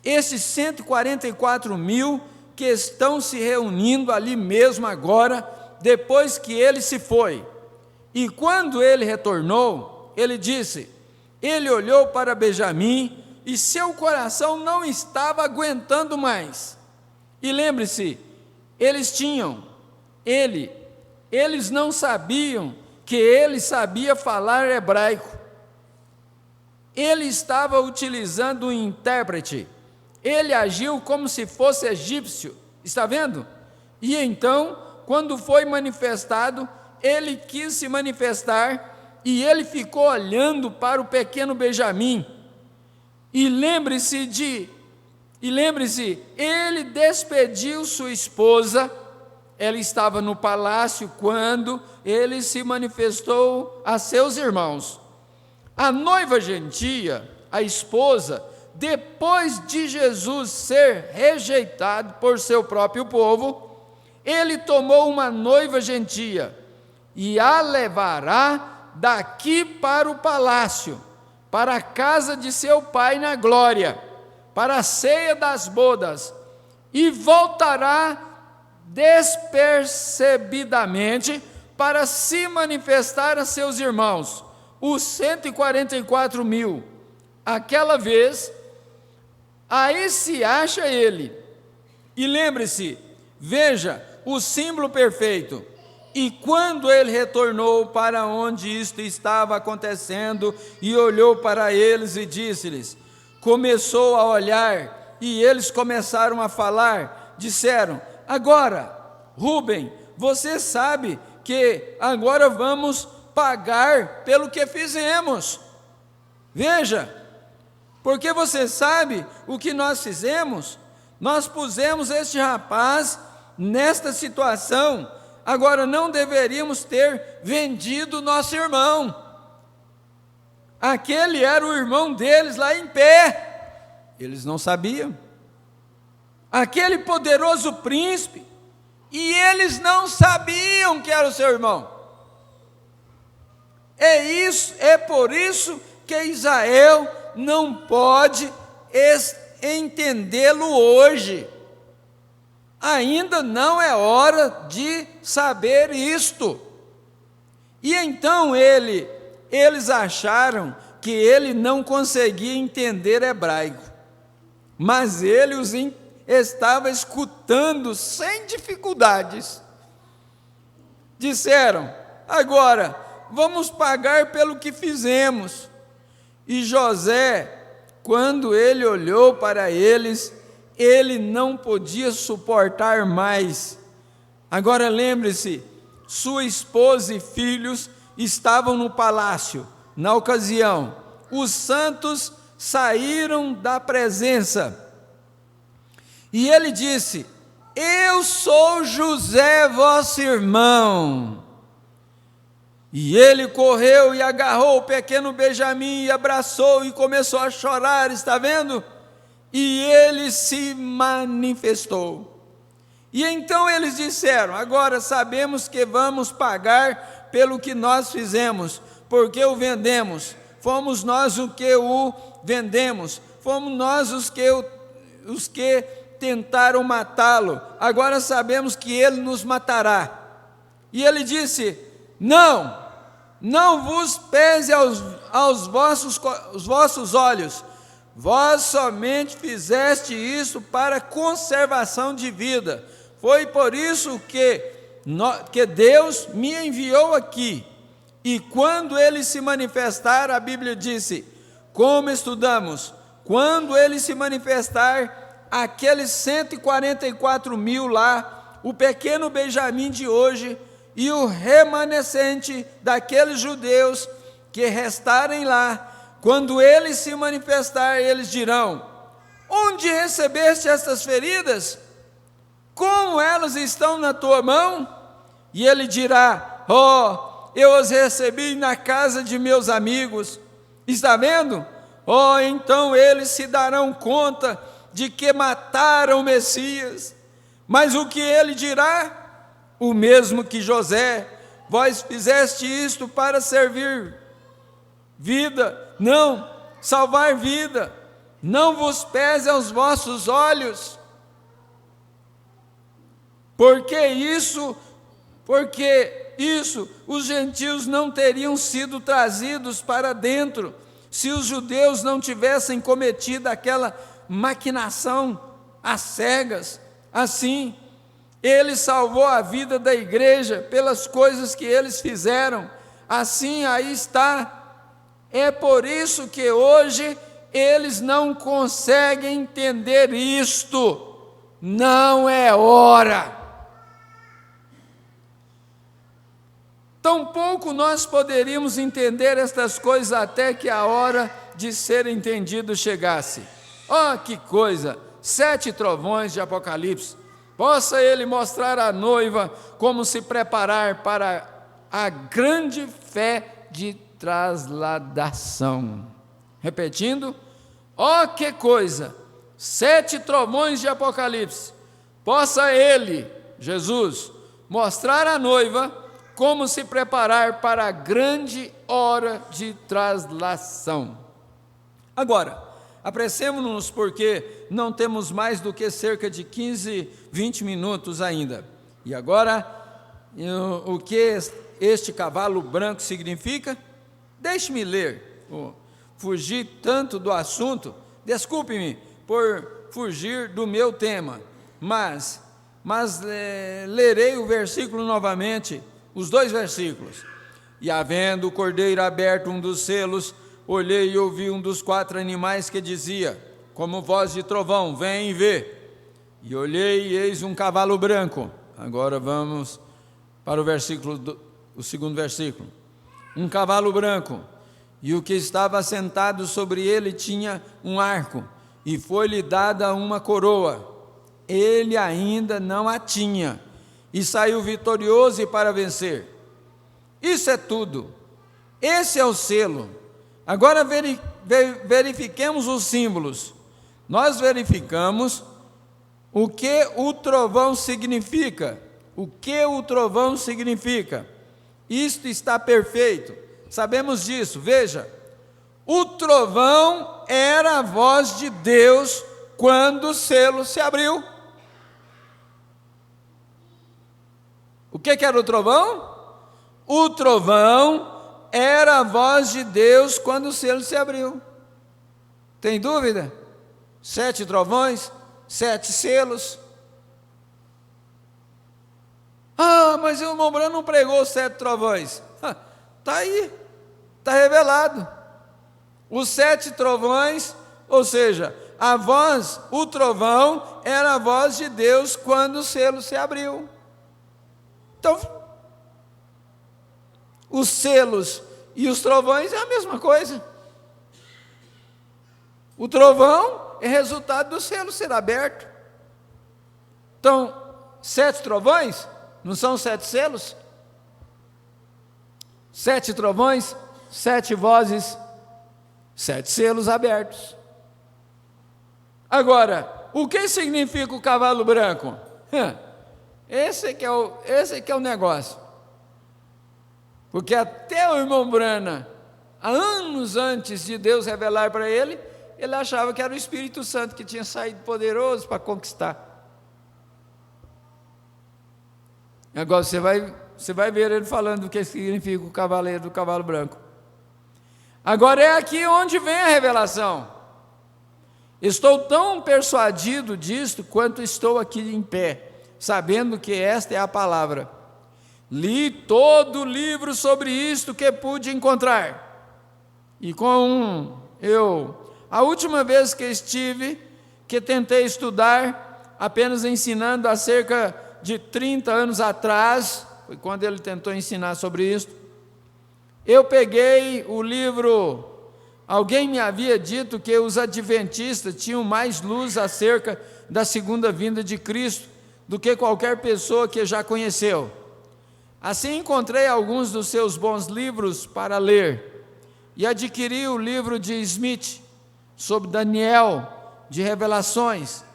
esses 144 mil que estão se reunindo ali mesmo agora, depois que ele se foi. E quando ele retornou, ele disse, ele olhou para Benjamim e seu coração não estava aguentando mais. E lembre-se, eles não sabiam que ele sabia falar hebraico. Ele estava utilizando um intérprete. Ele agiu como se fosse egípcio, está vendo? E então, quando foi manifestado, ele quis se manifestar e ele ficou olhando para o pequeno Benjamim. E lembre-se, ele despediu sua esposa. Ela estava no palácio quando ele se manifestou a seus irmãos. A noiva gentia, a esposa, depois de Jesus ser rejeitado por seu próprio povo, ele tomou uma noiva gentia e a levará daqui para o palácio, para a casa de seu pai na glória, para a ceia das bodas, e voltará despercebidamente para se manifestar a seus irmãos, os 144.000. Aquela vez, aí se acha ele. E lembre-se, veja o símbolo perfeito. E quando ele retornou para onde isto estava acontecendo, e olhou para eles e disse-lhes, começou a olhar, e eles começaram a falar, disseram, agora, Rúben, você sabe que agora vamos pagar pelo que fizemos. Veja, porque você sabe o que nós fizemos? Nós pusemos este rapaz nesta situação. Agora não deveríamos ter vendido nosso irmão. Aquele era o irmão deles lá em pé. Eles não sabiam. Aquele poderoso príncipe. E eles não sabiam que era o seu irmão. É por isso que Israel não pode entendê-lo hoje. Ainda não é hora de saber isto. E então eles acharam que ele não conseguia entender hebraico, mas ele os estava escutando sem dificuldades. Disseram, agora vamos pagar pelo que fizemos. E José, quando ele olhou para eles, ele não podia suportar mais. Agora lembre-se, sua esposa e filhos estavam no palácio. Na ocasião, os santos saíram da presença. E ele disse, eu sou José, vosso irmão. E ele correu e agarrou o pequeno Benjamim e abraçou e começou a chorar, está vendo? E ele se manifestou. E então eles disseram, agora sabemos que vamos pagar pelo que nós fizemos, porque o vendemos. Fomos nós os que o vendemos, fomos nós os que tentaram matá-lo. Agora sabemos que ele nos matará. E ele disse, não vos pese aos vossos olhos. Vós somente fizeste isso para conservação de vida. Foi por isso que Deus me enviou aqui. E quando ele se manifestar, a Bíblia disse, como estudamos, quando ele se manifestar, aqueles 144.000 lá, o pequeno Benjamim de hoje, e o remanescente daqueles judeus que restarem lá, quando ele se manifestar, eles dirão, onde recebeste estas feridas? Como elas estão na tua mão? E ele dirá, eu as recebi na casa de meus amigos. Está vendo? Então eles se darão conta de que mataram o Messias. Mas o que ele dirá? O mesmo que José, vós fizeste isto para servir vida, não, salvar vida, não vos pese aos vossos olhos, porque isso, os gentios não teriam sido trazidos para dentro, se os judeus não tivessem cometido aquela maquinação às cegas. Assim, ele salvou a vida da igreja pelas coisas que eles fizeram. Assim, aí está. É por isso que hoje eles não conseguem entender isto. Não é hora. Tampouco nós poderíamos entender estas coisas até que a hora de ser entendido chegasse. Oh, que coisa! 7 trovões de Apocalipse. Possa ele mostrar à noiva como se preparar para a grande fé de trasladação. Repetindo, oh, que coisa! 7 trovões de Apocalipse. Possa ele, Jesus, mostrar à noiva como se preparar para a grande hora de translação. Agora, apressemos-nos, porque não temos mais do que cerca de 15, 20 minutos ainda. E agora, o que este cavalo branco significa? Deixe-me ler. Fugir tanto do assunto, desculpe-me por fugir do meu tema, mas lerei o versículo novamente, os 2 versículos. E havendo o cordeiro aberto um dos selos, olhei e ouvi um dos 4 animais que dizia, como voz de trovão, vem e vê. E olhei e eis um cavalo branco. Agora vamos para o segundo versículo. Um cavalo branco, e o que estava sentado sobre ele tinha um arco, e foi-lhe dada uma coroa. Ele ainda não a tinha, e saiu vitorioso e para vencer. Isso é tudo. Esse é o selo. Agora verifiquemos os símbolos. Nós verificamos o que o trovão significa. O que o trovão significa? Isto está perfeito. Sabemos disso. Veja, o trovão era a voz de Deus quando o selo se abriu. O que era o trovão? O trovão era a voz de Deus quando o selo se abriu. Tem dúvida? 7 trovões, 7 selos. Ah, mas o irmão Branham não pregou os 7 trovões. Está aí, está revelado. Os 7 trovões, ou seja, a voz, o trovão, era a voz de Deus quando o selo se abriu. Então, os selos e os trovões é a mesma coisa. O trovão é resultado do selo ser aberto. Então, 7 trovões não são 7 selos? 7 trovões, 7 vozes, 7 selos abertos. Agora, o que significa o cavalo branco? Esse que é o negócio. Porque até o irmão Branham, há anos antes de Deus revelar para ele, ele achava que era o Espírito Santo que tinha saído poderoso para conquistar. Agora você vai ver ele falando do que significa o cavaleiro do cavalo branco. Agora é aqui onde vem a revelação. Estou tão persuadido disto quanto estou aqui em pé, sabendo que esta é a palavra. Li todo o livro sobre isto que pude encontrar. E a última vez que tentei estudar, apenas ensinando há cerca de 30 anos atrás, foi quando ele tentou ensinar sobre isso, eu peguei o livro. Alguém me havia dito que os adventistas tinham mais luz acerca da segunda vinda de Cristo do que qualquer pessoa que já conheceu. Assim encontrei alguns dos seus bons livros para ler e adquiri o livro de Smith sobre Daniel, de Revelações,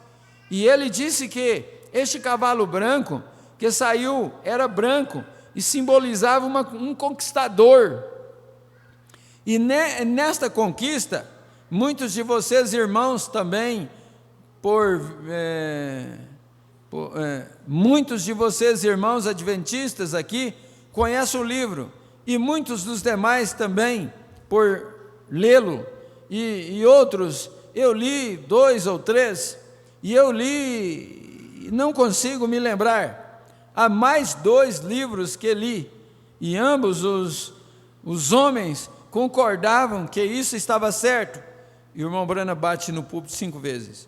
e ele disse que este cavalo branco que saiu era branco e simbolizava um conquistador. E nesta conquista, muitos de vocês irmãos também, muitos de vocês irmãos adventistas aqui, conhece o livro, e muitos dos demais também, por lê-lo, e outros, eu li 2 ou 3, e eu li, não consigo me lembrar, há mais 2 livros que li, e ambos os homens concordavam que isso estava certo, e o irmão Brana bate no púlpito 5 vezes,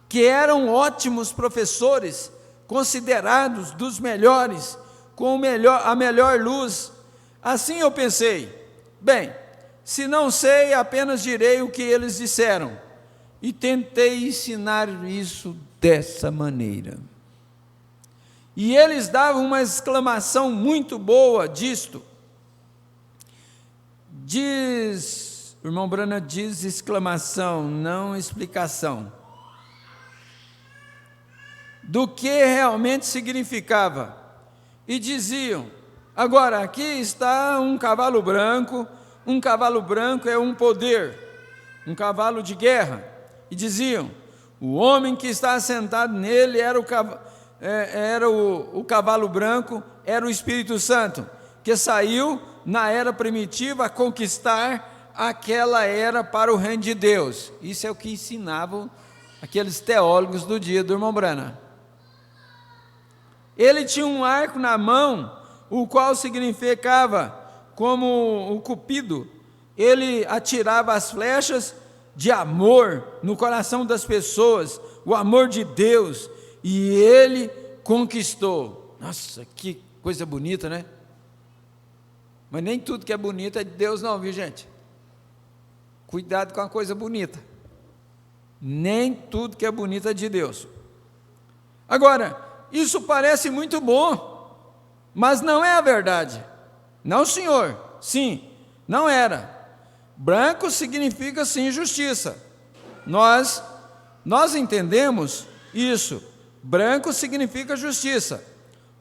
que eram ótimos professores, considerados dos melhores, com a melhor luz. Assim eu pensei, bem, se não sei, apenas direi o que eles disseram, e tentei ensinar isso dessa maneira. E eles davam uma exclamação muito boa disto. Diz, o irmão Brana diz exclamação, não explicação, do que realmente significava. E diziam, agora aqui está um cavalo branco é um poder, um cavalo de guerra. E diziam, o homem que está sentado nele era o cavalo branco, era o Espírito Santo, que saiu na era primitiva a conquistar aquela era para o reino de Deus. Isso é o que ensinavam aqueles teólogos do dia do irmão Brana. Ele tinha um arco na mão, o qual significava como o cupido. Ele atirava as flechas de amor no coração das pessoas, o amor de Deus, e ele conquistou. Nossa, que coisa bonita, né? Mas nem tudo que é bonito é de Deus não, viu, gente? Cuidado com a coisa bonita. Nem tudo que é bonito é de Deus. Agora, isso parece muito bom, mas não é a verdade. Não, senhor. Sim, não era. Branco significa sim justiça. Nós entendemos isso. Branco significa justiça.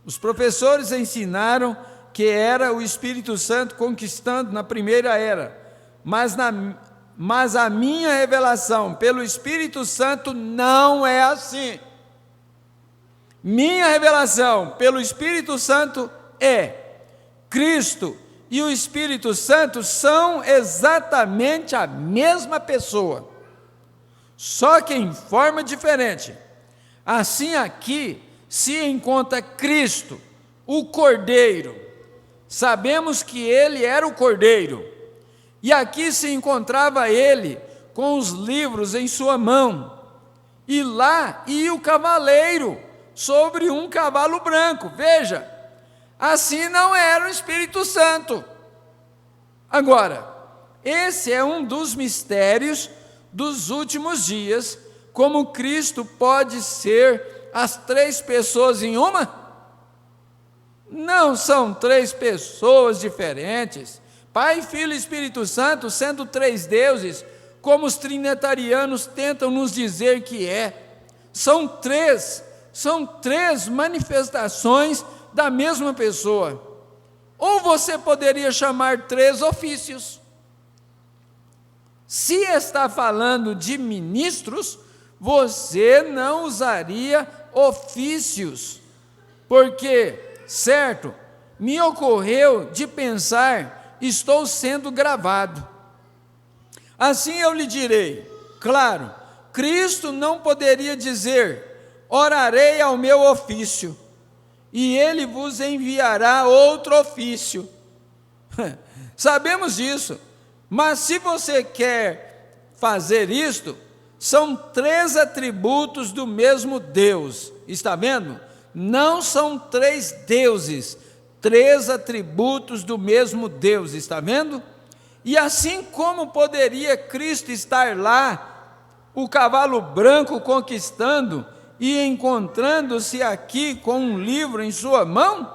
Os professores ensinaram que era o Espírito Santo conquistando na primeira era, mas a minha revelação pelo Espírito Santo não é assim. Minha revelação pelo Espírito Santo é Cristo e o Espírito Santo são exatamente a mesma pessoa, só que em forma diferente. Assim aqui se encontra Cristo, o Cordeiro. Sabemos que ele era o Cordeiro, e aqui se encontrava ele com os livros em sua mão, e lá ia o cavaleiro sobre um cavalo branco. Veja, assim não era o Espírito Santo. Agora, esse é um dos mistérios dos últimos dias, como Cristo pode ser as 3 pessoas em uma? Não são 3 pessoas diferentes, Pai, Filho e Espírito Santo, sendo 3 deuses, como os trinitarianos tentam nos dizer que é. São três manifestações da mesma pessoa. Ou você poderia chamar 3 ofícios. Se está falando de ministros, você não usaria ofícios, porque, certo, me ocorreu de pensar, estou sendo gravado. Assim eu lhe direi, claro, Cristo não poderia dizer, orarei ao meu ofício, e ele vos enviará outro ofício. Sabemos disso, mas se você quer fazer isto, são 3 atributos do mesmo Deus, está vendo? Não são 3 deuses, 3 atributos do mesmo Deus, está vendo? E assim como poderia Cristo estar lá, o cavalo branco conquistando e encontrando-se aqui com um livro em sua mão?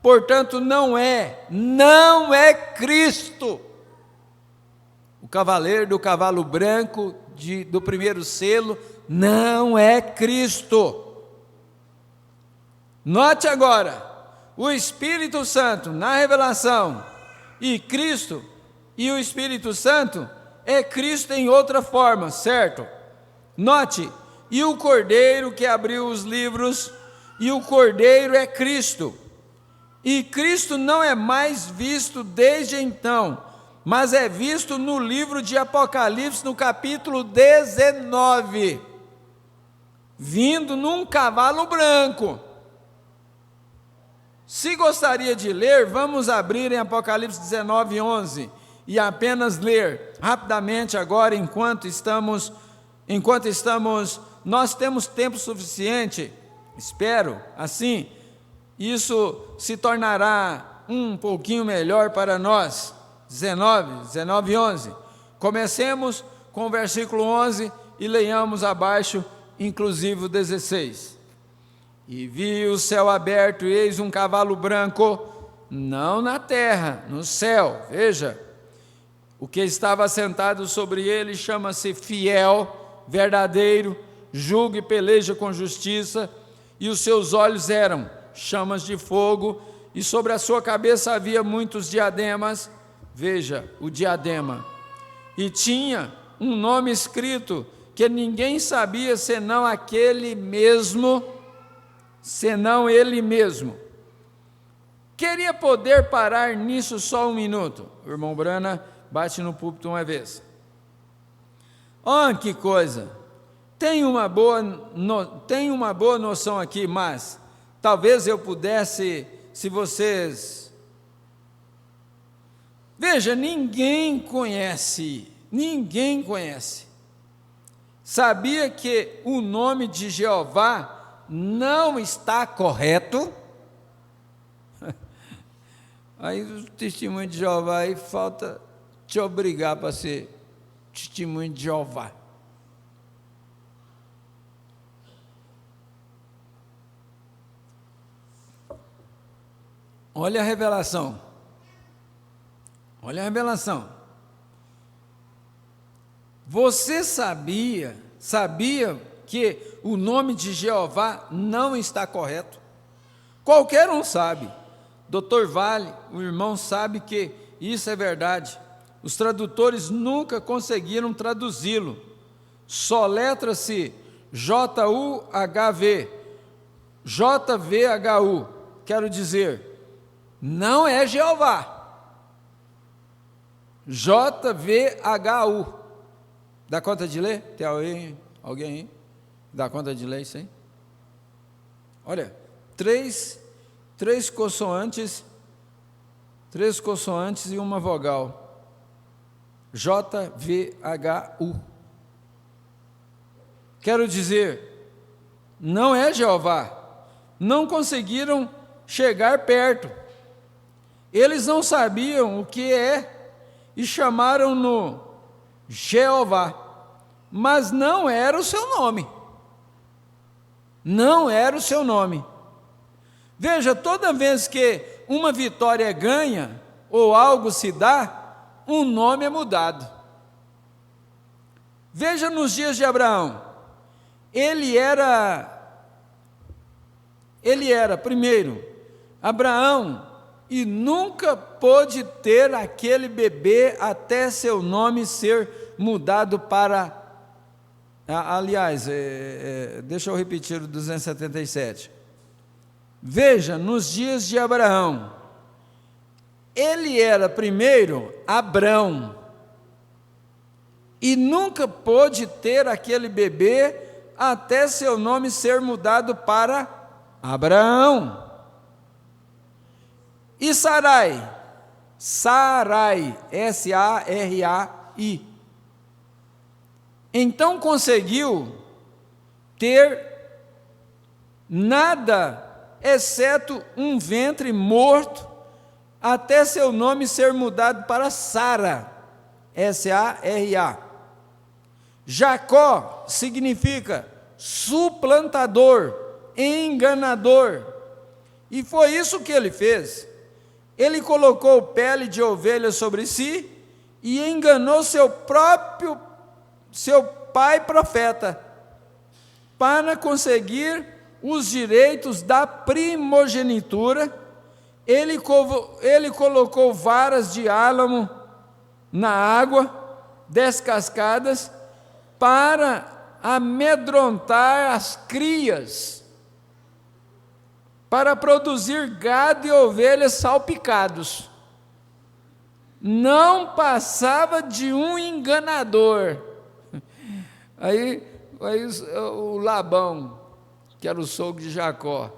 Portanto, não é Cristo. O cavaleiro do cavalo branco do primeiro selo não é Cristo. Note agora, o Espírito Santo na revelação e Cristo e o Espírito Santo é Cristo em outra forma, certo? Note, e o Cordeiro que abriu os livros, e o Cordeiro é Cristo. E Cristo não é mais visto desde então, mas é visto no livro de Apocalipse, no capítulo 19, vindo num cavalo branco. Se gostaria de ler, vamos abrir em Apocalipse 19, 11, e apenas ler rapidamente agora, enquanto estamos, nós temos tempo suficiente, espero, assim, isso se tornará um pouquinho melhor para nós. 19, 11. Comecemos com o versículo 11 e leiamos abaixo, inclusive o 16. E vi o céu aberto, e eis um cavalo branco, não na terra, no céu. Veja, o que estava sentado sobre ele chama-se Fiel, verdadeiro, julga e peleja com justiça, e os seus olhos eram chamas de fogo, e sobre a sua cabeça havia muitos diademas. Veja, o diadema. E tinha um nome escrito, que ninguém sabia senão ele mesmo. Queria poder parar nisso só um minuto. O irmão Brana bate no púlpito uma vez. Que coisa! Tem uma boa noção aqui, mas talvez eu pudesse, se vocês... Veja, ninguém conhece. Sabia que o nome de Jeová não está correto? Aí o testemunho de Jeová, aí falta te obrigar para ser testemunho de Jeová. Olha a revelação. Você sabia que o nome de Jeová não está correto? Qualquer um sabe. Dr. Vale, o irmão, sabe que isso é verdade. Os tradutores nunca conseguiram traduzi-lo. Soletra-se J-U-H-V, J-V-H-U, quero dizer, não é Jeová. J-V-H-U. Dá conta de ler? Tem alguém aí? Dá conta de ler isso aí? Olha, três consoantes e uma vogal. J-V-H-U. Quero dizer, não é Jeová. Não conseguiram chegar perto. Eles não sabiam o que é e chamaram-no Jeová, mas não era o seu nome. Veja, toda vez que uma vitória ganha ou algo se dá, um nome é mudado. Veja nos dias de Abraão, ele era primeiro, Abraão, e nunca pôde ter aquele bebê até seu nome ser mudado para... Aliás, deixa eu repetir o 277. Veja, nos dias de Abraão, ele era primeiro Abrão, e nunca pôde ter aquele bebê até seu nome ser mudado para Abraão. E Sarai, S-A-R-A-I, então conseguiu ter nada, exceto um ventre morto, até seu nome ser mudado para Sara, S-A-R-A. Jacó significa suplantador, enganador, e foi isso que ele fez. Ele colocou pele de ovelha sobre si e enganou seu pai profeta, para conseguir os direitos da primogenitura. Ele colocou varas de álamo na água, descascadas, para amedrontar as crias, para produzir gado e ovelhas salpicados. Não passava de um enganador. Aí o Labão, que era o sogro de Jacó,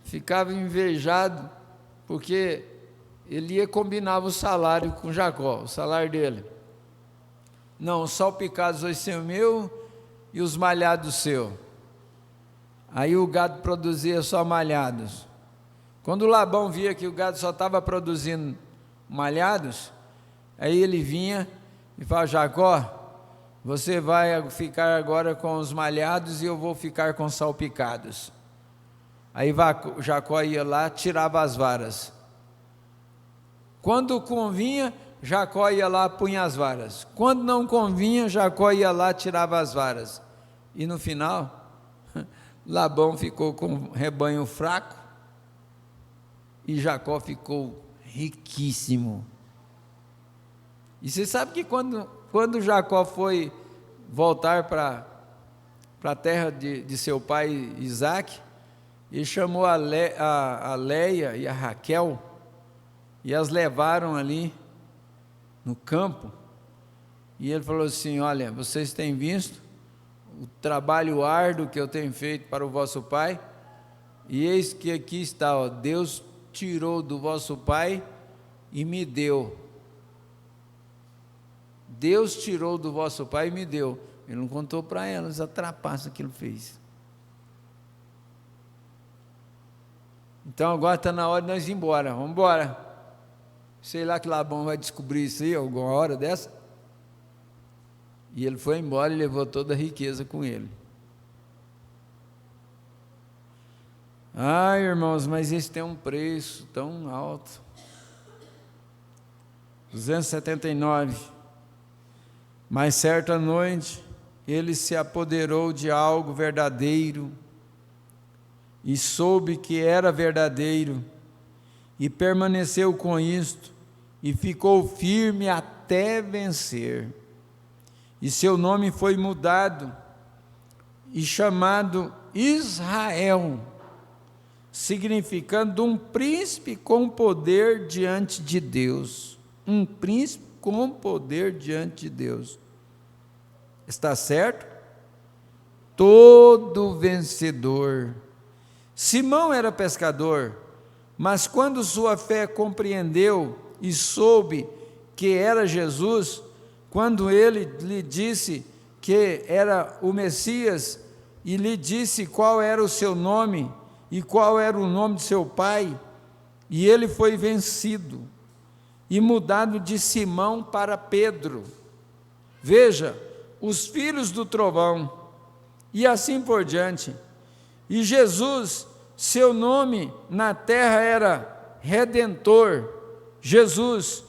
ficava invejado, porque ele combinava o salário com Jacó, o salário dele. Não, os salpicados vai ser o meu e os malhados seu. Aí o gado produzia só malhados. Quando o Labão via que o gado só estava produzindo malhados, aí ele vinha e falava: Jacó, você vai ficar agora com os malhados e eu vou ficar com os salpicados. Aí Jacó ia lá, tirava as varas. Quando convinha, Jacó ia lá, punha as varas. Quando não convinha, Jacó ia lá, tirava as varas. E no final, Labão ficou com um rebanho fraco e Jacó ficou riquíssimo. E você sabe que quando Jacó foi voltar para a terra de seu pai Isaac, ele chamou a Leia e a Raquel e as levaram ali no campo, e ele falou assim: olha, vocês têm visto o trabalho árduo que eu tenho feito para o vosso pai, e eis que aqui está, ó, Deus tirou do vosso pai e me deu. Deus tirou do vosso pai e me deu. Ele não contou para elas a trapaça que ele fez. Então agora está na hora de nós ir embora. Vamos embora. Sei lá que Labão vai descobrir isso aí alguma hora dessa. E ele foi embora e levou toda a riqueza com ele. Ai, irmãos, mas isso tem um preço tão alto. 279. Mas certa noite ele se apoderou de algo verdadeiro e soube que era verdadeiro e permaneceu com isto e ficou firme até vencer. E seu nome foi mudado e chamado Israel, significando um príncipe com poder diante de Deus. Um príncipe com poder diante de Deus. Está certo? Todo vencedor. Simão era pescador, mas quando sua fé compreendeu e soube que era Jesus, quando ele lhe disse que era o Messias e lhe disse qual era o seu nome e qual era o nome de seu pai, e ele foi vencido e mudado de Simão para Pedro. Veja, os filhos do trovão, e assim por diante. E Jesus, seu nome na terra era Redentor. Jesus,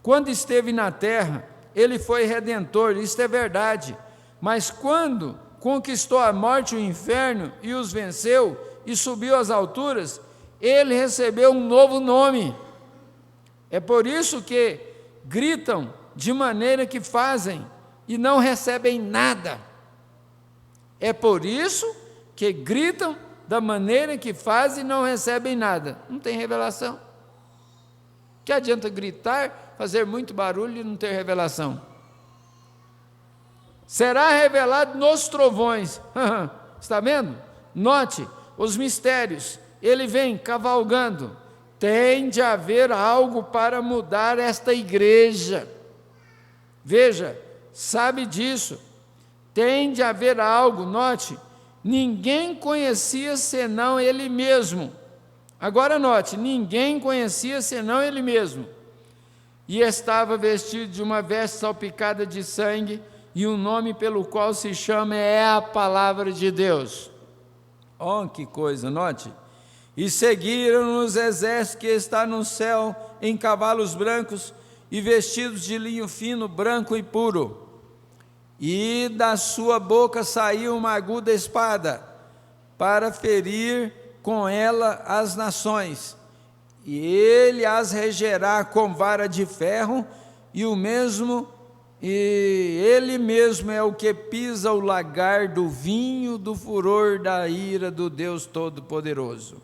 quando esteve na terra, ele foi Redentor, isto é verdade. Mas quando conquistou a morte e o inferno e os venceu e subiu às alturas, ele recebeu um novo nome. É por isso que gritam de maneira que fazem e não recebem nada. É por isso que gritam da maneira que fazem e não recebem nada. Não tem revelação. Que adianta gritar, fazer muito barulho e não ter revelação? Será revelado nos trovões. Está vendo? Note os mistérios. Ele vem cavalgando. Tem de haver algo para mudar esta igreja. Veja, sabe disso. Tem de haver algo. Note, ninguém conhecia senão ele mesmo. Agora note, ninguém conhecia senão ele mesmo. E estava vestido de uma veste salpicada de sangue, e o nome pelo qual se chama é a palavra de Deus. Oh, que coisa, note. E seguiram os exércitos que está no céu em cavalos brancos e vestidos de linho fino, branco e puro. E da sua boca saiu uma aguda espada para ferir com ela as nações. E ele as regerá com vara de ferro, e o mesmo e ele mesmo é o que pisa o lagar do vinho do furor da ira do Deus Todo-Poderoso.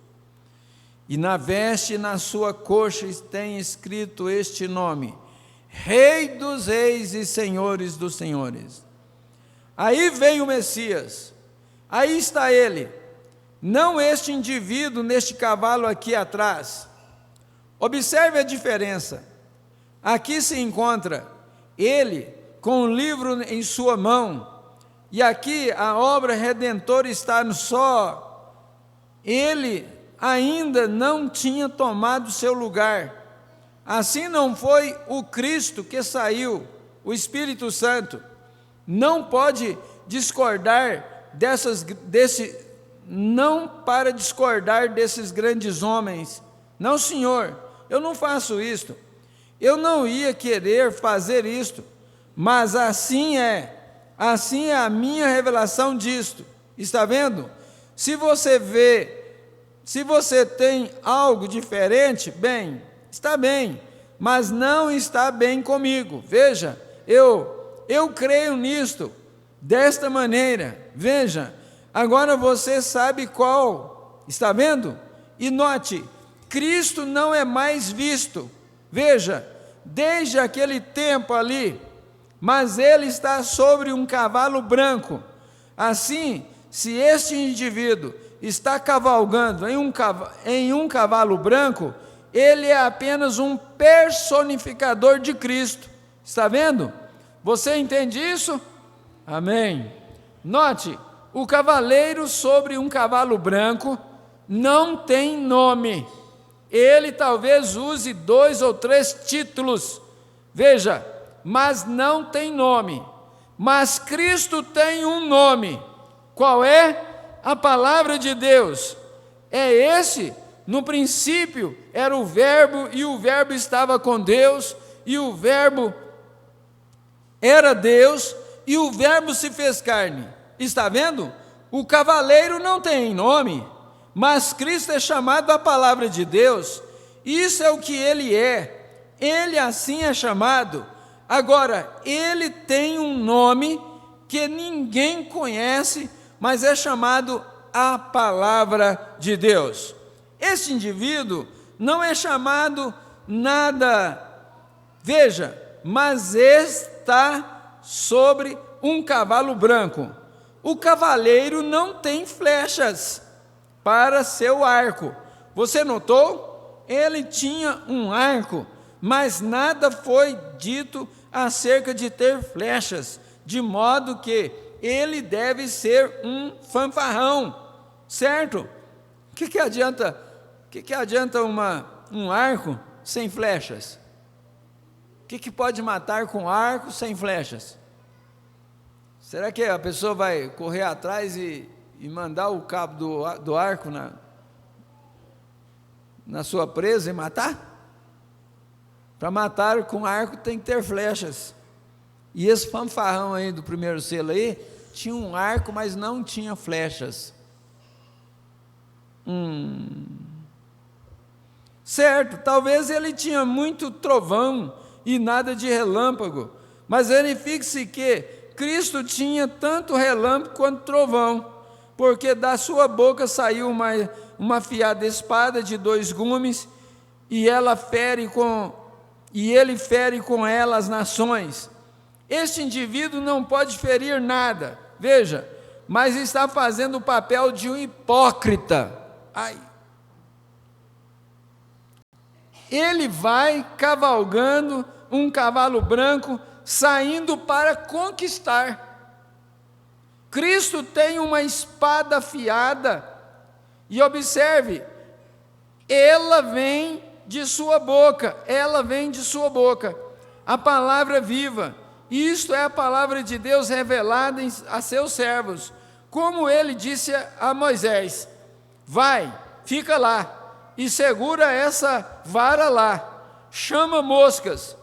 E na veste e na sua coxa tem escrito este nome: Rei dos Reis e Senhores dos Senhores. Aí vem o Messias, aí está ele, não este indivíduo neste cavalo aqui atrás. Observe a diferença. Aqui se encontra ele com um livro em sua mão, e aqui a obra redentora está no só. Ele ainda não tinha tomado seu lugar. Assim não foi o Cristo que saiu, o Espírito Santo. Não pode discordar não para discordar desses grandes homens. Não, senhor, eu não faço isto. Eu não ia querer fazer isto, mas assim é a minha revelação disto. Está vendo? Se você tem algo diferente, bem, está bem, mas não está bem comigo. Veja, eu creio nisto, desta maneira. Veja, agora você sabe qual, está vendo? E note, Cristo não é mais visto, veja, desde aquele tempo ali, mas ele está sobre um cavalo branco. Assim, se este indivíduo está cavalgando em um cavalo branco, ele é apenas um personificador de Cristo. Está vendo? Você entende isso? Amém. Note, o cavaleiro sobre um cavalo branco não tem nome. Ele talvez use 2 ou 3 títulos, veja, mas não tem nome. Mas Cristo tem um nome. Qual é? A palavra de Deus. É esse. No princípio era o Verbo, e o Verbo estava com Deus, e o Verbo era Deus, e o Verbo se fez carne. Está vendo? O cavaleiro não tem nome, mas Cristo é chamado a palavra de Deus. Isso é o que ele é. Ele assim é chamado. Agora, ele tem um nome que ninguém conhece, mas é chamado a palavra de Deus. Esse indivíduo não é chamado nada, veja, mas está sobre um cavalo branco. O cavaleiro não tem flechas para seu arco. Você notou? Ele tinha um arco, mas nada foi dito acerca de ter flechas, de modo que ele deve ser um fanfarrão, certo? O que adianta um arco sem flechas? O que pode matar com arco sem flechas? Será que a pessoa vai correr atrás e mandar o cabo do arco na sua presa e matar? Para matar com arco tem que ter flechas. E esse fanfarrão aí do primeiro selo aí tinha um arco, mas não tinha flechas. Certo, talvez ele tinha muito trovão e nada de relâmpago, mas verifique-se que Cristo tinha tanto relâmpago quanto trovão, porque da sua boca saiu uma afiada espada de 2 gumes, e ele fere com ela as nações. Este indivíduo não pode ferir nada, veja, mas está fazendo o papel de um hipócrita. Ele vai cavalgando um cavalo branco, saindo para conquistar. Cristo tem uma espada afiada, e observe, ela vem de sua boca, a palavra viva. Isto é a palavra de Deus revelada a seus servos, como ele disse a Moisés: vai, fica lá, e segura essa vara lá, chama moscas,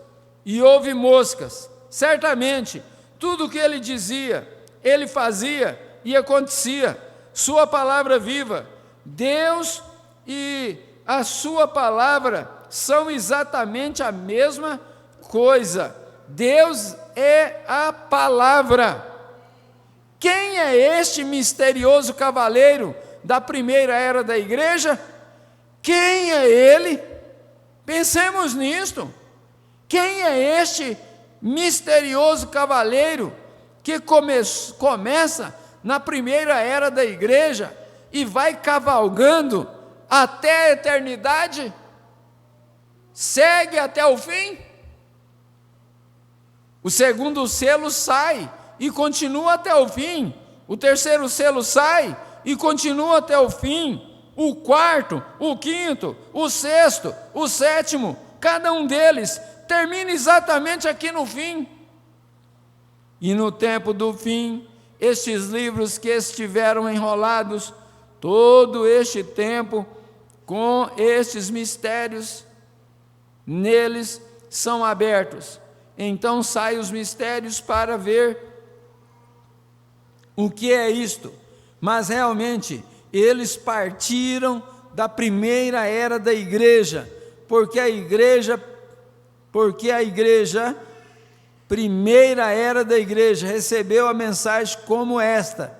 e ouve moscas. Certamente, tudo o que ele dizia, ele fazia e acontecia. Sua palavra viva, Deus e a sua palavra são exatamente a mesma coisa. Deus é a palavra. Quem é este misterioso cavaleiro da primeira era da igreja? Quem é ele? Pensemos nisto. Quem é este misterioso cavaleiro que começa na primeira era da igreja e vai cavalgando até a eternidade? Segue até o fim? O segundo selo sai e continua até o fim. O terceiro selo sai e continua até o fim. O quarto, o quinto, o sexto, o sétimo, cada um deles termina exatamente aqui no fim. E no tempo do fim, estes livros que estiveram enrolados todo este tempo, com estes mistérios neles, são abertos. Então saem os mistérios para ver o que é isto. Mas realmente eles partiram da primeira era da igreja, porque a igreja, primeira era da igreja, recebeu a mensagem como esta.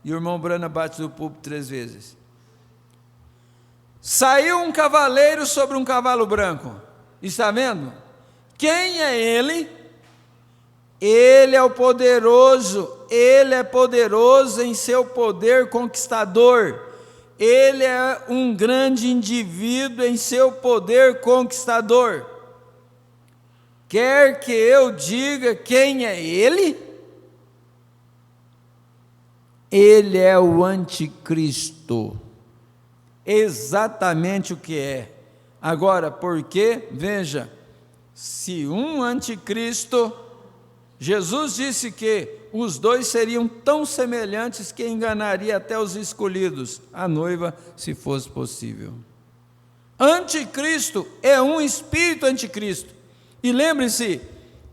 E o irmão Brana bate no púlpito 3 vezes. Saiu um cavaleiro sobre um cavalo branco. Está vendo? Quem é ele? Ele é o poderoso, ele é poderoso em seu poder conquistador. Ele é um grande indivíduo em seu poder conquistador. Quer que eu diga quem é ele? Ele é o anticristo. Exatamente o que é. Agora, por quê? Veja, se um anticristo, Jesus disse que os dois seriam tão semelhantes que enganaria até os escolhidos, a noiva, se fosse possível. Anticristo é um espírito anticristo. E lembre-se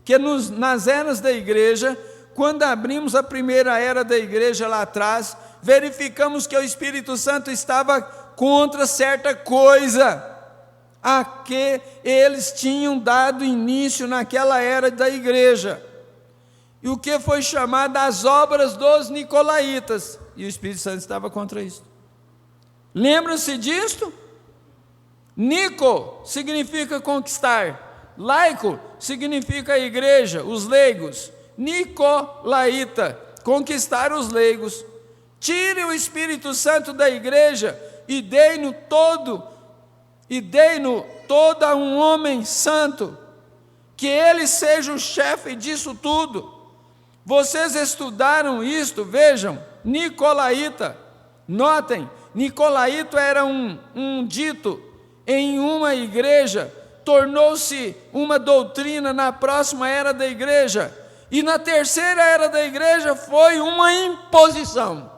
que nas eras da igreja, quando abrimos a primeira era da igreja lá atrás, verificamos que o Espírito Santo estava contra certa coisa a que eles tinham dado início naquela era da igreja. E o que foi chamado as obras dos nicolaítas. E o Espírito Santo estava contra isso. Lembram-se disto? Nico significa conquistar. Laico significa igreja, os leigos. Nicolaíta, conquistar os leigos. Tire o Espírito Santo da igreja e dei-no todo a um homem santo, que ele seja o chefe disso tudo. Vocês estudaram isto, vejam, nicolaíta, notem, nicolaíta era um dito em uma igreja, tornou-se uma doutrina na próxima era da igreja, e na terceira era da igreja foi uma imposição.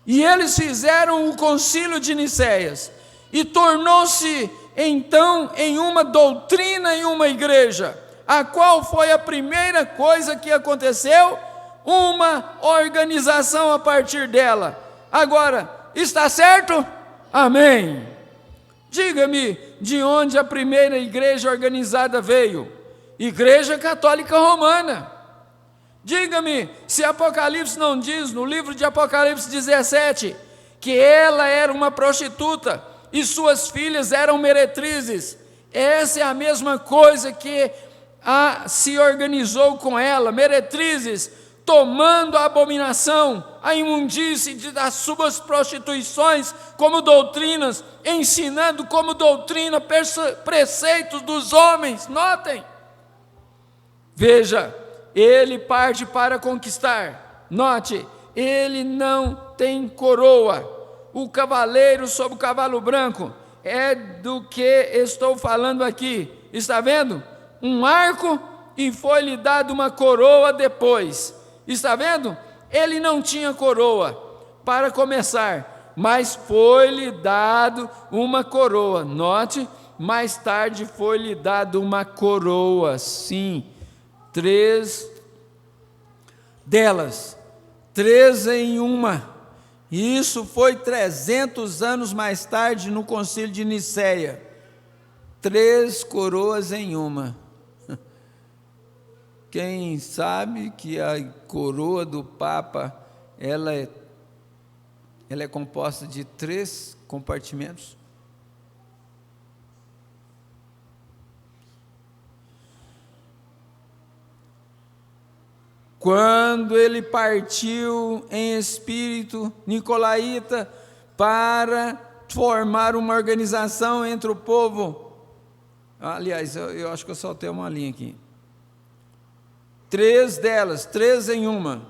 E eles fizeram o concílio de Nicéias, e tornou-se então em uma doutrina em uma igreja. A qual foi a primeira coisa que aconteceu? Uma organização a partir dela. Agora, está certo? Amém. Diga-me, de onde a primeira igreja organizada veio? Igreja Católica Romana. Diga-me, se Apocalipse não diz, no livro de Apocalipse 17, que ela era uma prostituta e suas filhas eram meretrizes. Essa é a mesma coisa que se organizou com ela, meretrizes, tomando a abominação, a imundície das suas prostituições como doutrinas, ensinando como doutrina preceitos dos homens. Notem, veja, ele parte para conquistar. Note, ele não tem coroa. O cavaleiro sobre o cavalo branco é do que estou falando aqui. Está vendo? Um arco, e foi-lhe dado uma coroa depois. Está vendo? Ele não tinha coroa para começar, mas foi-lhe dado uma coroa. Note, mais tarde foi-lhe dado uma coroa, sim, 3 delas, 3 em uma. E isso foi 300 anos mais tarde no concílio de Nicéia. 3 coroas em uma. quem sabe que a coroa do Papa, ela é composta de 3 compartimentos? Quando ele partiu em espírito nicolaíta para formar uma organização entre o povo, aliás, eu acho que eu saltei uma linha aqui, 3 delas, 3 em uma.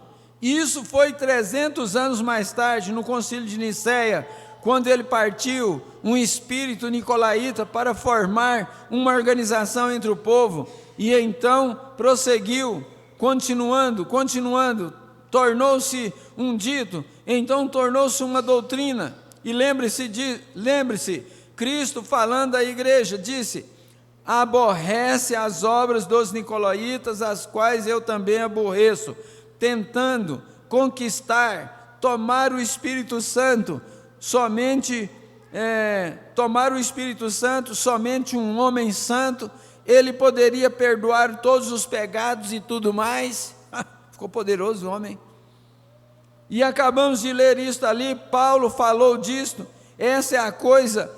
Isso foi 300 anos mais tarde, no concílio de Nicéia, quando ele partiu um espírito nicolaíta para formar uma organização entre o povo, e então prosseguiu, continuando, tornou-se um dito, então tornou-se uma doutrina. E lembre-se, Cristo falando à igreja, disse: aborrece as obras dos nicolaítas, as quais eu também aborreço, tentando conquistar, tomar o Espírito Santo, somente um homem santo, ele poderia perdoar todos os pecados e tudo mais. Ficou poderoso o homem. E acabamos de ler isso ali, Paulo falou disto, essa é a coisa,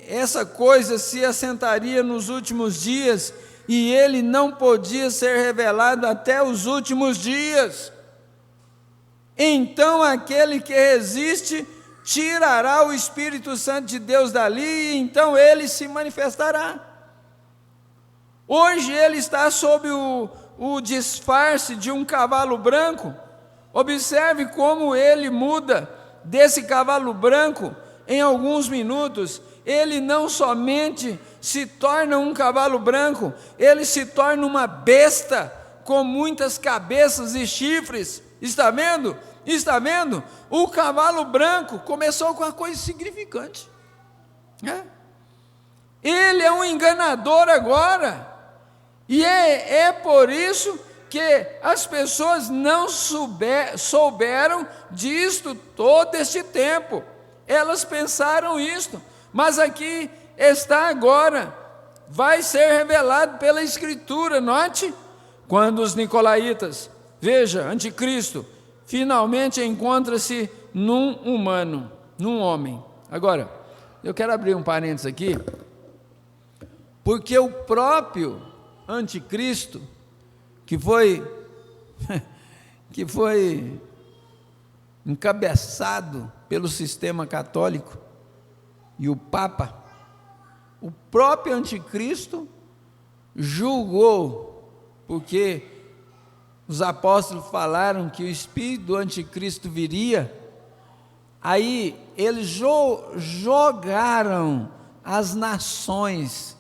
essa coisa se assentaria nos últimos dias, e ele não podia ser revelado até os últimos dias. Então aquele que resiste tirará o Espírito Santo de Deus dali, e então ele se manifestará. Hoje ele está sob o disfarce de um cavalo branco. Observe como ele muda desse cavalo branco em alguns minutos. Ele não somente se torna um cavalo branco, ele se torna uma besta com muitas cabeças e chifres. Está vendo? Está vendo? O cavalo branco começou com uma coisa insignificante. Ele é um enganador agora. E é por isso que as pessoas não souberam disto todo este tempo. Elas pensaram isto, mas aqui está agora, vai ser revelado pela Escritura. Note, quando os nicolaítas, veja, anticristo, finalmente encontra-se num humano, num homem. Agora, eu quero abrir um parênteses aqui, porque o próprio anticristo, que foi encabeçado pelo sistema católico e o Papa, o próprio anticristo julgou, porque os apóstolos falaram que o espírito do anticristo viria, aí eles jogaram as nações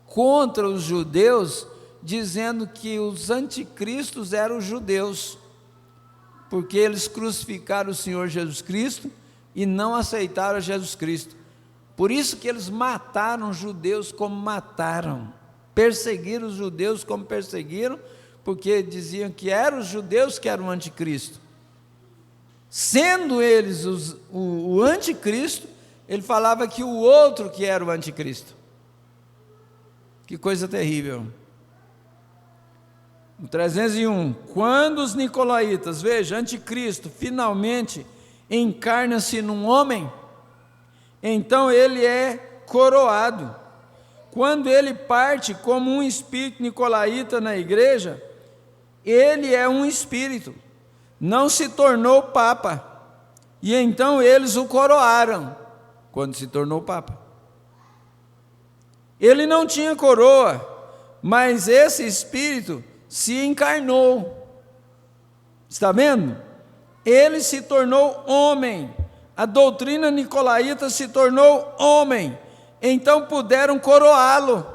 contra os judeus, dizendo que os anticristos eram os judeus, porque eles crucificaram o Senhor Jesus Cristo e não aceitaram Jesus Cristo. Por isso que eles mataram os judeus como mataram, perseguiram os judeus como perseguiram, porque diziam que eram os judeus que eram o anticristo. Sendo eles o anticristo, ele falava que o outro que era o anticristo. Que coisa terrível. No 301, quando os nicolaítas, veja, anticristo, finalmente encarna-se num homem, então ele é coroado. Quando ele parte como um espírito nicolaíta na igreja, ele é um espírito, não se tornou papa, e então eles o coroaram, quando se tornou papa. Ele não tinha coroa, mas esse espírito se encarnou. Está vendo? Ele se tornou homem. A doutrina nicolaíta se tornou homem. Então puderam coroá-lo.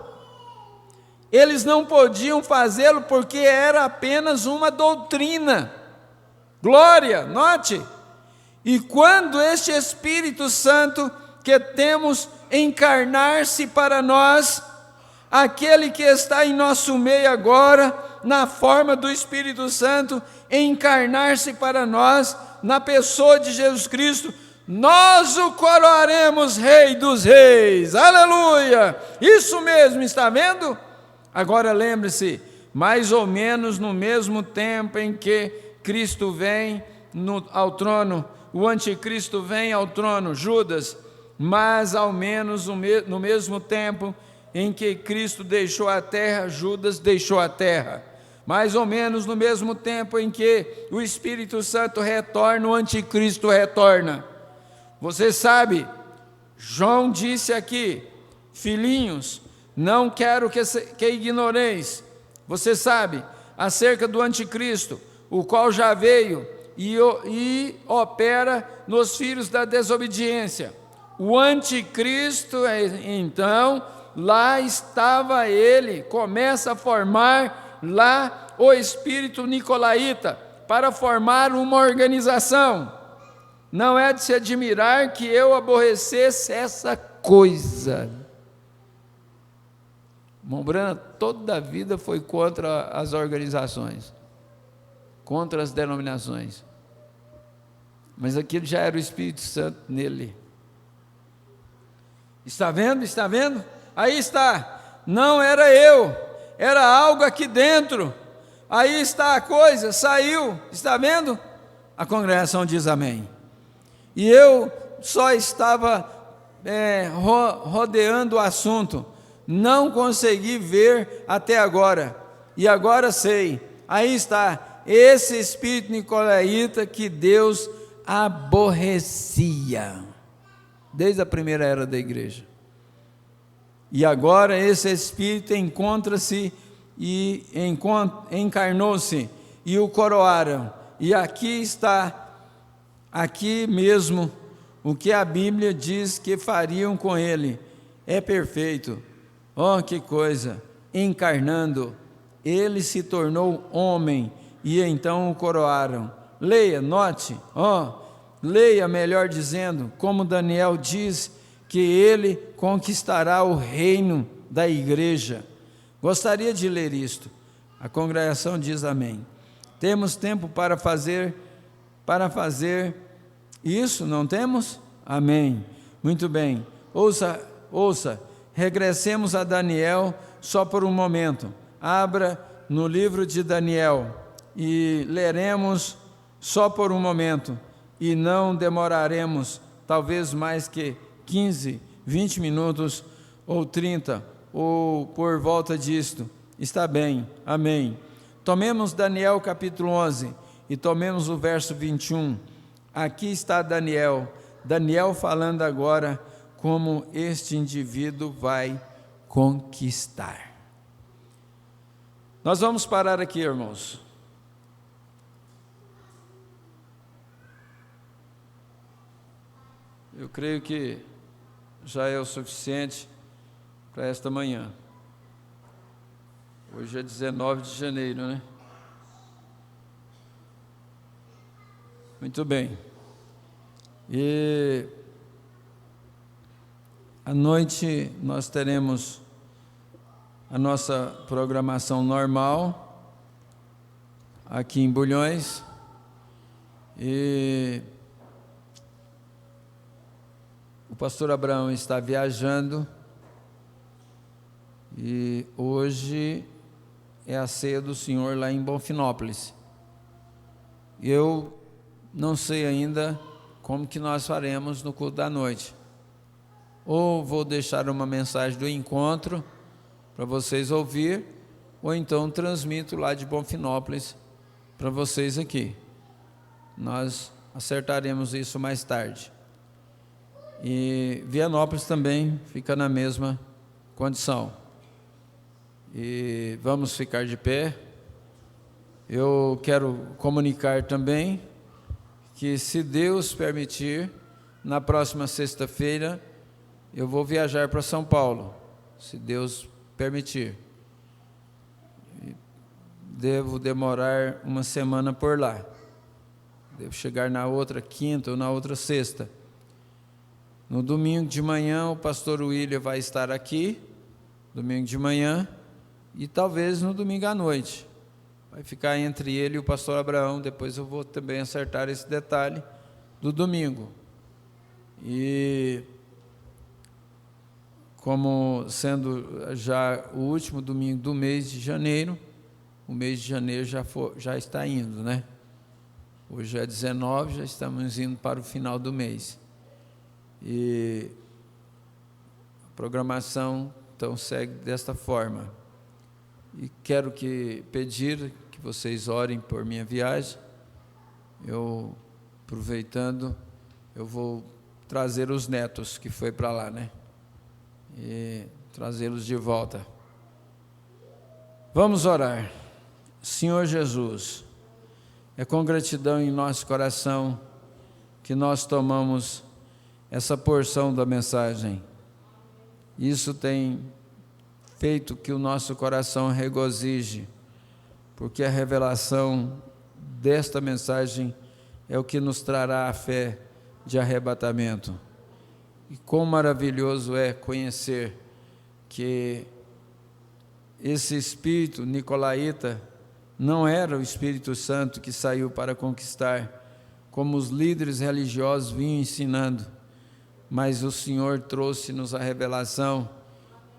Eles não podiam fazê-lo porque era apenas uma doutrina. Glória, note. E quando este Espírito Santo que temos encarnar-se para nós, aquele que está em nosso meio agora, na forma do Espírito Santo, encarnar-se para nós, na pessoa de Jesus Cristo, nós o coroaremos Rei dos Reis. Aleluia! Isso mesmo, está vendo? Agora lembre-se, mais ou menos no mesmo tempo em que Cristo vem ao trono, o anticristo vem ao trono, Judas, mas ao menos no mesmo tempo em que Cristo deixou a terra, Judas deixou a terra. Mais ou menos no mesmo tempo em que o Espírito Santo retorna, o anticristo retorna. Você sabe, João disse aqui, filhinhos, não quero que ignoreis. Você sabe, acerca do anticristo, o qual já veio e opera nos filhos da desobediência. O anticristo, então, lá estava ele, começa a formar lá o espírito nicolaíta, para formar uma organização. Não é de se admirar que eu aborrecesse essa coisa. Mombrana toda a vida foi contra as organizações, contra as denominações, mas aquilo já era o Espírito Santo nele. Está vendo? Está vendo? Aí está, não era eu, era algo aqui dentro. Aí está a coisa, saiu, está vendo? A congregação diz amém. E eu só estava rodeando o assunto, não consegui ver até agora, e agora sei. Aí está, esse espírito nicolaíta que Deus aborrecia, desde a primeira era da igreja. E agora esse espírito encontra-se e encarnou-se e o coroaram. E aqui está, aqui mesmo, o que a Bíblia diz que fariam com ele. É perfeito. Oh, que coisa! Encarnando, ele se tornou homem e então o coroaram. Leia, note, leia, melhor dizendo, como Daniel diz que ele conquistará o reino da igreja. Gostaria de ler isto. A congregação diz amém. Temos tempo para fazer isso, não temos? Amém. Muito bem. Ouça, regressemos a Daniel só por um momento. Abra no livro de Daniel e leremos só por um momento e não demoraremos talvez mais que 15, 20 minutos ou 30 ou por volta disto. Está bem, amém. Tomemos Daniel capítulo 11 e tomemos o verso 21. Aqui está Daniel falando agora como este indivíduo vai conquistar. Nós vamos parar aqui, irmãos. Eu creio que já é o suficiente para esta manhã. Hoje é 19 de janeiro, né? Muito bem. E à noite nós teremos a nossa programação normal aqui em Bulhões. E o pastor Abraão está viajando e hoje é a ceia do Senhor lá em Bonfinópolis. Eu não sei ainda como que nós faremos no culto da noite. Ou vou deixar uma mensagem do encontro para vocês ouvir, ou então transmito lá de Bonfinópolis para vocês aqui. Nós acertaremos isso mais tarde. E Vianópolis também fica na mesma condição. E vamos ficar de pé. Eu quero comunicar também que, se Deus permitir, na próxima sexta-feira eu vou viajar para São Paulo, se Deus permitir. Devo demorar uma semana por lá. Devo chegar na outra quinta ou na outra sexta. No domingo de manhã o pastor William vai estar aqui, domingo de manhã, e talvez no domingo à noite. Vai ficar entre ele e o pastor Abraão. Depois eu vou também acertar esse detalhe do domingo. E como sendo já o último domingo do mês de janeiro. O mês de janeiro já está indo, né? Hoje é 19, já estamos indo para o final do mês. E a programação, então, segue desta forma. E quero pedir que vocês orem por minha viagem. Eu, aproveitando, eu vou trazer os netos que foi para lá, né? E trazê-los de volta. Vamos orar. Senhor Jesus, é com gratidão em nosso coração que nós tomamos essa porção da mensagem. Isso tem feito que o nosso coração regozije, porque a revelação desta mensagem é o que nos trará a fé de arrebatamento. E quão maravilhoso é conhecer que esse espírito nicolaíta não era o Espírito Santo que saiu para conquistar, como os líderes religiosos vinham ensinando, mas o Senhor trouxe-nos a revelação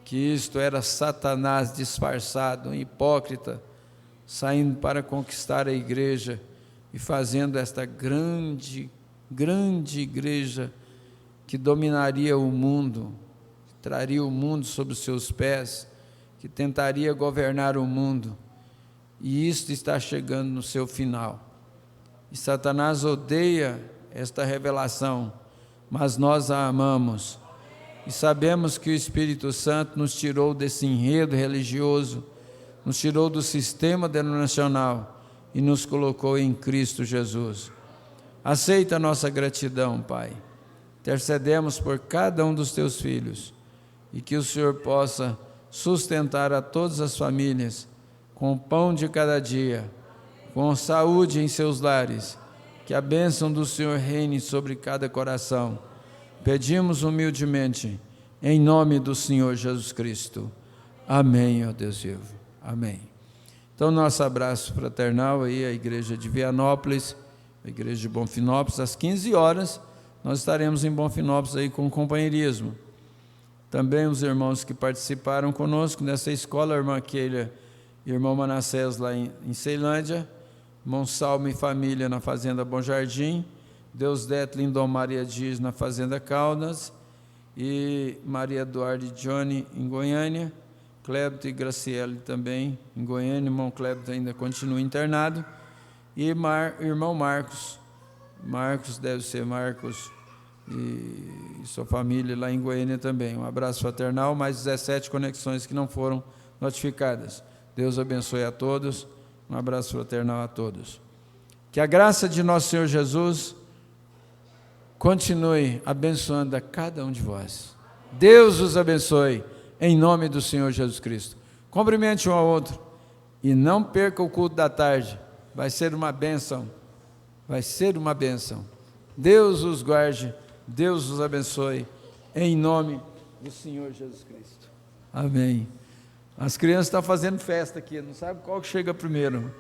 que isto era Satanás disfarçado, um hipócrita, saindo para conquistar a igreja e fazendo esta grande igreja que dominaria o mundo, que traria o mundo sob os seus pés, que tentaria governar o mundo. E isto está chegando no seu final. E Satanás odeia esta revelação, mas nós a amamos. E sabemos que o Espírito Santo nos tirou desse enredo religioso, nos tirou do sistema denominacional e nos colocou em Cristo Jesus. Aceita a nossa gratidão, Pai. Intercedemos por cada um dos teus filhos e que o Senhor possa sustentar a todas as famílias com o pão de cada dia, com saúde em seus lares, que a bênção do Senhor reine sobre cada coração. Pedimos humildemente, em nome do Senhor Jesus Cristo. Amém, ó Deus vivo. Amém. Então, nosso abraço fraternal aí, a igreja de Vianópolis, a igreja de Bonfinópolis, às 15 horas, nós estaremos em Bonfinópolis aí com companheirismo. Também os irmãos que participaram conosco nessa escola, a irmã Keila e o irmão Manassés lá em Ceilândia, irmão Salmo e família na Fazenda Bom Jardim, Deusdete Lindomar e Dias na Fazenda Caldas, e Maria Eduardo e Johnny em Goiânia, Clébito e Graciele também em Goiânia, irmão Clébito ainda continua internado, e irmão Marcos deve ser Marcos e sua família lá em Goiânia também. Um abraço fraternal, mais 17 conexões que não foram notificadas. Deus abençoe a todos, um abraço fraternal a todos. Que a graça de nosso Senhor Jesus continue abençoando a cada um de vós. Deus os abençoe, em nome do Senhor Jesus Cristo. Cumprimente um ao outro e não perca o culto da tarde, vai ser uma bênção, Deus os guarde, Deus os abençoe, em nome do Senhor Jesus Cristo. Amém. As crianças estão fazendo festa aqui, não sabe qual que chega primeiro.